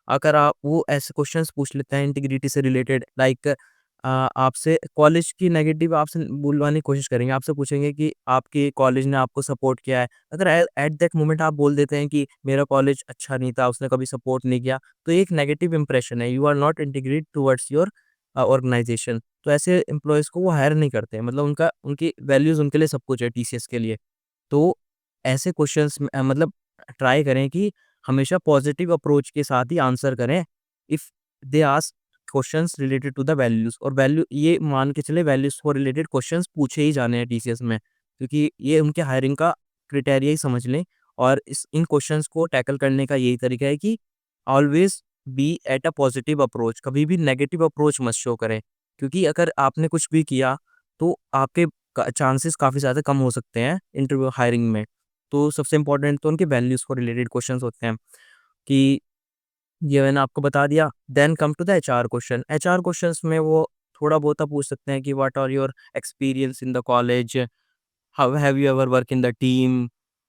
A: अगर आप वो ऐसे क्वेश्चंस पूछ लेते हैं इंटीग्रिटी से रिलेटेड, लाइक आपसे कॉलेज की नेगेटिव आपसे बुलवाने की कोशिश करेंगे, आपसे पूछेंगे कि आपके कॉलेज ने आपको सपोर्ट किया है। अगर एट दैट मोमेंट आप बोल देते हैं कि मेरा कॉलेज अच्छा नहीं था, उसने कभी सपोर्ट नहीं किया, तो ये एक नेगेटिव इंप्रेशन है, you are not integrate towards your organisation. तो ऐसे एम्प्लॉइज़ को वो हायर नहीं करते हैं, मतलब उनका उनकी वैल्यूज़ उनके लिए सब कुछ है टीसीएस के लिए। तो ऐसे क्वेश्चंस में मतलब ट्राई करें कि हमेशा पॉजिटिव अप्रोच के साथ ही आंसर करें if they ask questions related to the values, और वैल्यू ये मान के चले वैल्यूज को रिलेटेड क्वेश्चंस पूछे ही जाने हैं टीसीएस में, क्योंकि ये उनके हायरिंग का क्राइटेरिया ही समझ लें। और इस इन क्वेश्चंस को टैकल करने का यही तरीका है कि always be at a positive approach, कभी भी नेगेटिव अप्रोच मत शो करें, क्योंकि अगर आपने कुछ भी किया तो आपके चांसेस काफ़ी ज़्यादा कम हो सकते हैं इंटरव्यू हायरिंग में। तो सबसे इम्पोर्टेंट तो उनके वैल्यूज़ को रिलेटेड क्वेश्चंस होते हैं कि ये मैंने आपको बता दिया। Then come to the HR question. HR questions में वो थोड़ा बहुत पूछ सकते हैं कि what are your experience in the college, how have you ever work in the team,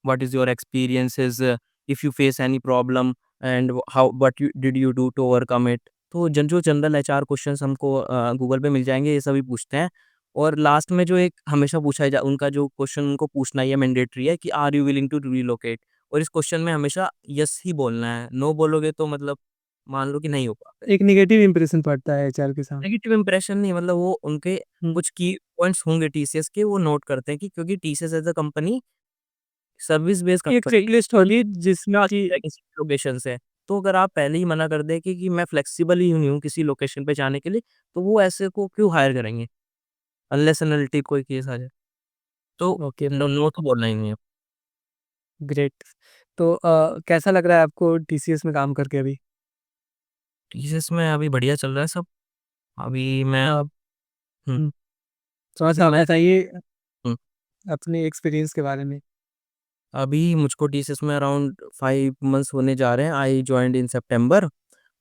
A: what is your experiences if you face any problem and how what you did you do to overcome it. तो जो general HR questions हमको Google पे मिल जाएँगे, ये सभी पूछते हैं। और लास्ट में जो एक हमेशा पूछा जा उनका जो क्वेश्चन उनको पूछना ये मैंडेटरी है कि are you willing to relocate, और इस क्वेश्चन में हमेशा यस ही बोलना है, नो बोलोगे तो मतलब मान लो कि नहीं हो पाता।
B: एक नेगेटिव इंप्रेशन पड़ता है एचआर के साथ।
A: नेगेटिव इंप्रेशन नहीं, मतलब वो उनके
B: हुँ।
A: कुछ की पॉइंट्स होंगे टीसीएस के, वो नोट करते हैं कि क्योंकि TCS as a company service based
B: एक
A: कंपनी
B: चेकलिस्ट होगी जिसमें कि
A: लोकेशन से। तो अगर आप पहले ही मना कर दें कि मैं फ्लेक्सिबल ही नहीं हूँ किसी लोकेशन पे जाने के लिए, तो वो ऐसे को क्यों हायर करेंगे? अनलेस एंड अनटिल कोई केस आ जाए। तो
B: ओके,
A: नो तो बोलना ही नहीं है।
B: ग्रेट। तो कैसा लग रहा है आपको टीसीएस में काम करके अभी?
A: टीसीएस में अभी बढ़िया चल रहा है सब। अभी मैं
B: अ,
A: हुँ,
B: हुँ, थोड़ा-सा हमें बताइए
A: हुँ।
B: अपने एक्सपीरियंस के बारे में।
A: अभी मुझको टीसीएस में अराउंड 5 मंथ्स होने जा रहे हैं। आई जॉइन्ड इन सितंबर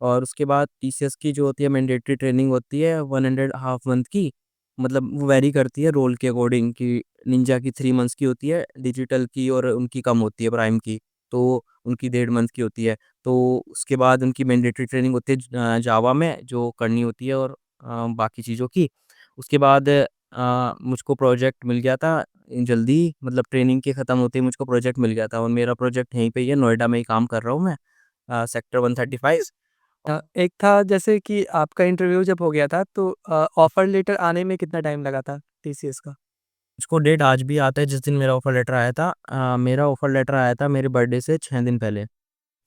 A: और उसके बाद टीसीएस की जो होती है मैंडेटरी ट्रेनिंग होती है 1 एंड हाफ मंथ की। मतलब वो वैरी करती है रोल के अकॉर्डिंग कि निंजा की 3 मंथ्स की होती है, डिजिटल की और उनकी कम होती है प्राइम की, तो उनकी 1.5 मंथ की होती है। तो उसके बाद उनकी मैंडेटरी ट्रेनिंग होती है जावा में जो करनी होती है और बाकी चीज़ों की। उसके बाद मुझको प्रोजेक्ट मिल गया था जल्दी मतलब ट्रेनिंग के खत्म होते ही मुझको प्रोजेक्ट मिल गया था और मेरा प्रोजेक्ट यहीं पे ही है, नोएडा में ही काम कर रहा हूँ मैं सेक्टर 135।
B: एक था जैसे कि आपका इंटरव्यू जब हो गया था तो ऑफर लेटर आने में कितना टाइम लगा था टीसीएस का?
A: मुझको डेट आज भी आता है जिस दिन मेरा ऑफर लेटर आया था। मेरा ऑफर लेटर आया था मेरे बर्थडे से 6 दिन पहले,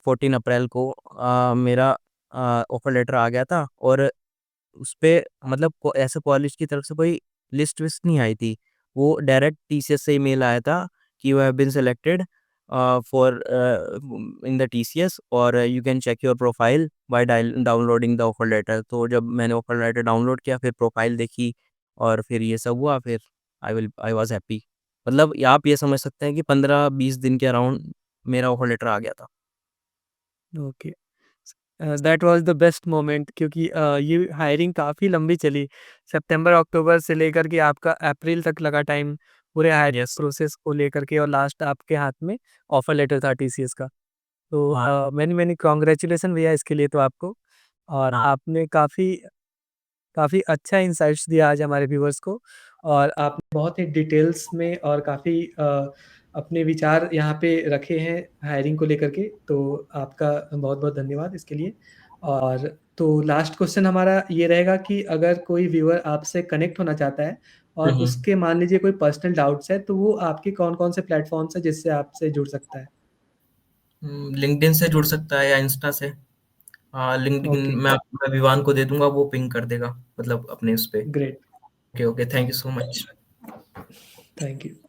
A: 14 अप्रैल को मेरा ऑफर लेटर आ गया था और उसपे मतलब को ऐसे कॉलेज की तरफ से कोई लिस्ट विस्ट नहीं आई थी। वो डायरेक्ट टीसीएस से ईमेल आया था कि you have been selected for in the TCS और you can check your profile by downloading the offer letter. तो जब मैंने ऑफर लेटर डाउनलोड किया फिर प्रोफाइल देखी और फिर ये सब हुआ फिर आई वाज़ हैप्पी। मतलब आप ये समझ सकते हैं कि 15-20 दिन के अराउंड मेरा ऑफर लेटर आ गया था।
B: Okay. That was the best moment क्योंकि ये हायरिंग काफ़ी लंबी चली। सितंबर, अक्टूबर से लेकर के आपका अप्रैल तक लगा टाइम पूरे हायरिंग
A: यस।
B: प्रोसेस को लेकर के और लास्ट आपके हाथ में ऑफर लेटर था टीसीएस का। तो
A: हाँ।
B: मैनी मैनी कांग्रेचुलेशन भैया इसके लिए तो आपको और आपने काफ़ी काफ़ी अच्छा इनसाइट्स दिया आज हमारे व्यूअर्स को और आपने बहुत ही डिटेल्स में और काफ़ी अपने विचार यहाँ पे रखे हैं हायरिंग को लेकर के, तो आपका बहुत-बहुत धन्यवाद इसके लिए। और तो लास्ट क्वेश्चन हमारा ये रहेगा कि अगर कोई व्यूअर आपसे कनेक्ट होना चाहता है
A: हुँ,
B: और
A: हुँ।
B: उसके मान लीजिए कोई पर्सनल डाउट्स है, तो वो आपके कौन-कौन से प्लेटफ़ॉर्म्स हैं जिससे आपसे जुड़ सकता है?
A: लिंक्डइन से जुड़ सकता है या इंस्टा से। हाँ, लिंक्डइन
B: ओके,
A: मैं विवान को दे दूँगा, वो पिंग कर देगा मतलब अपने उस पे।
B: Great,
A: okay, okay, thank you so much.
B: Thank you.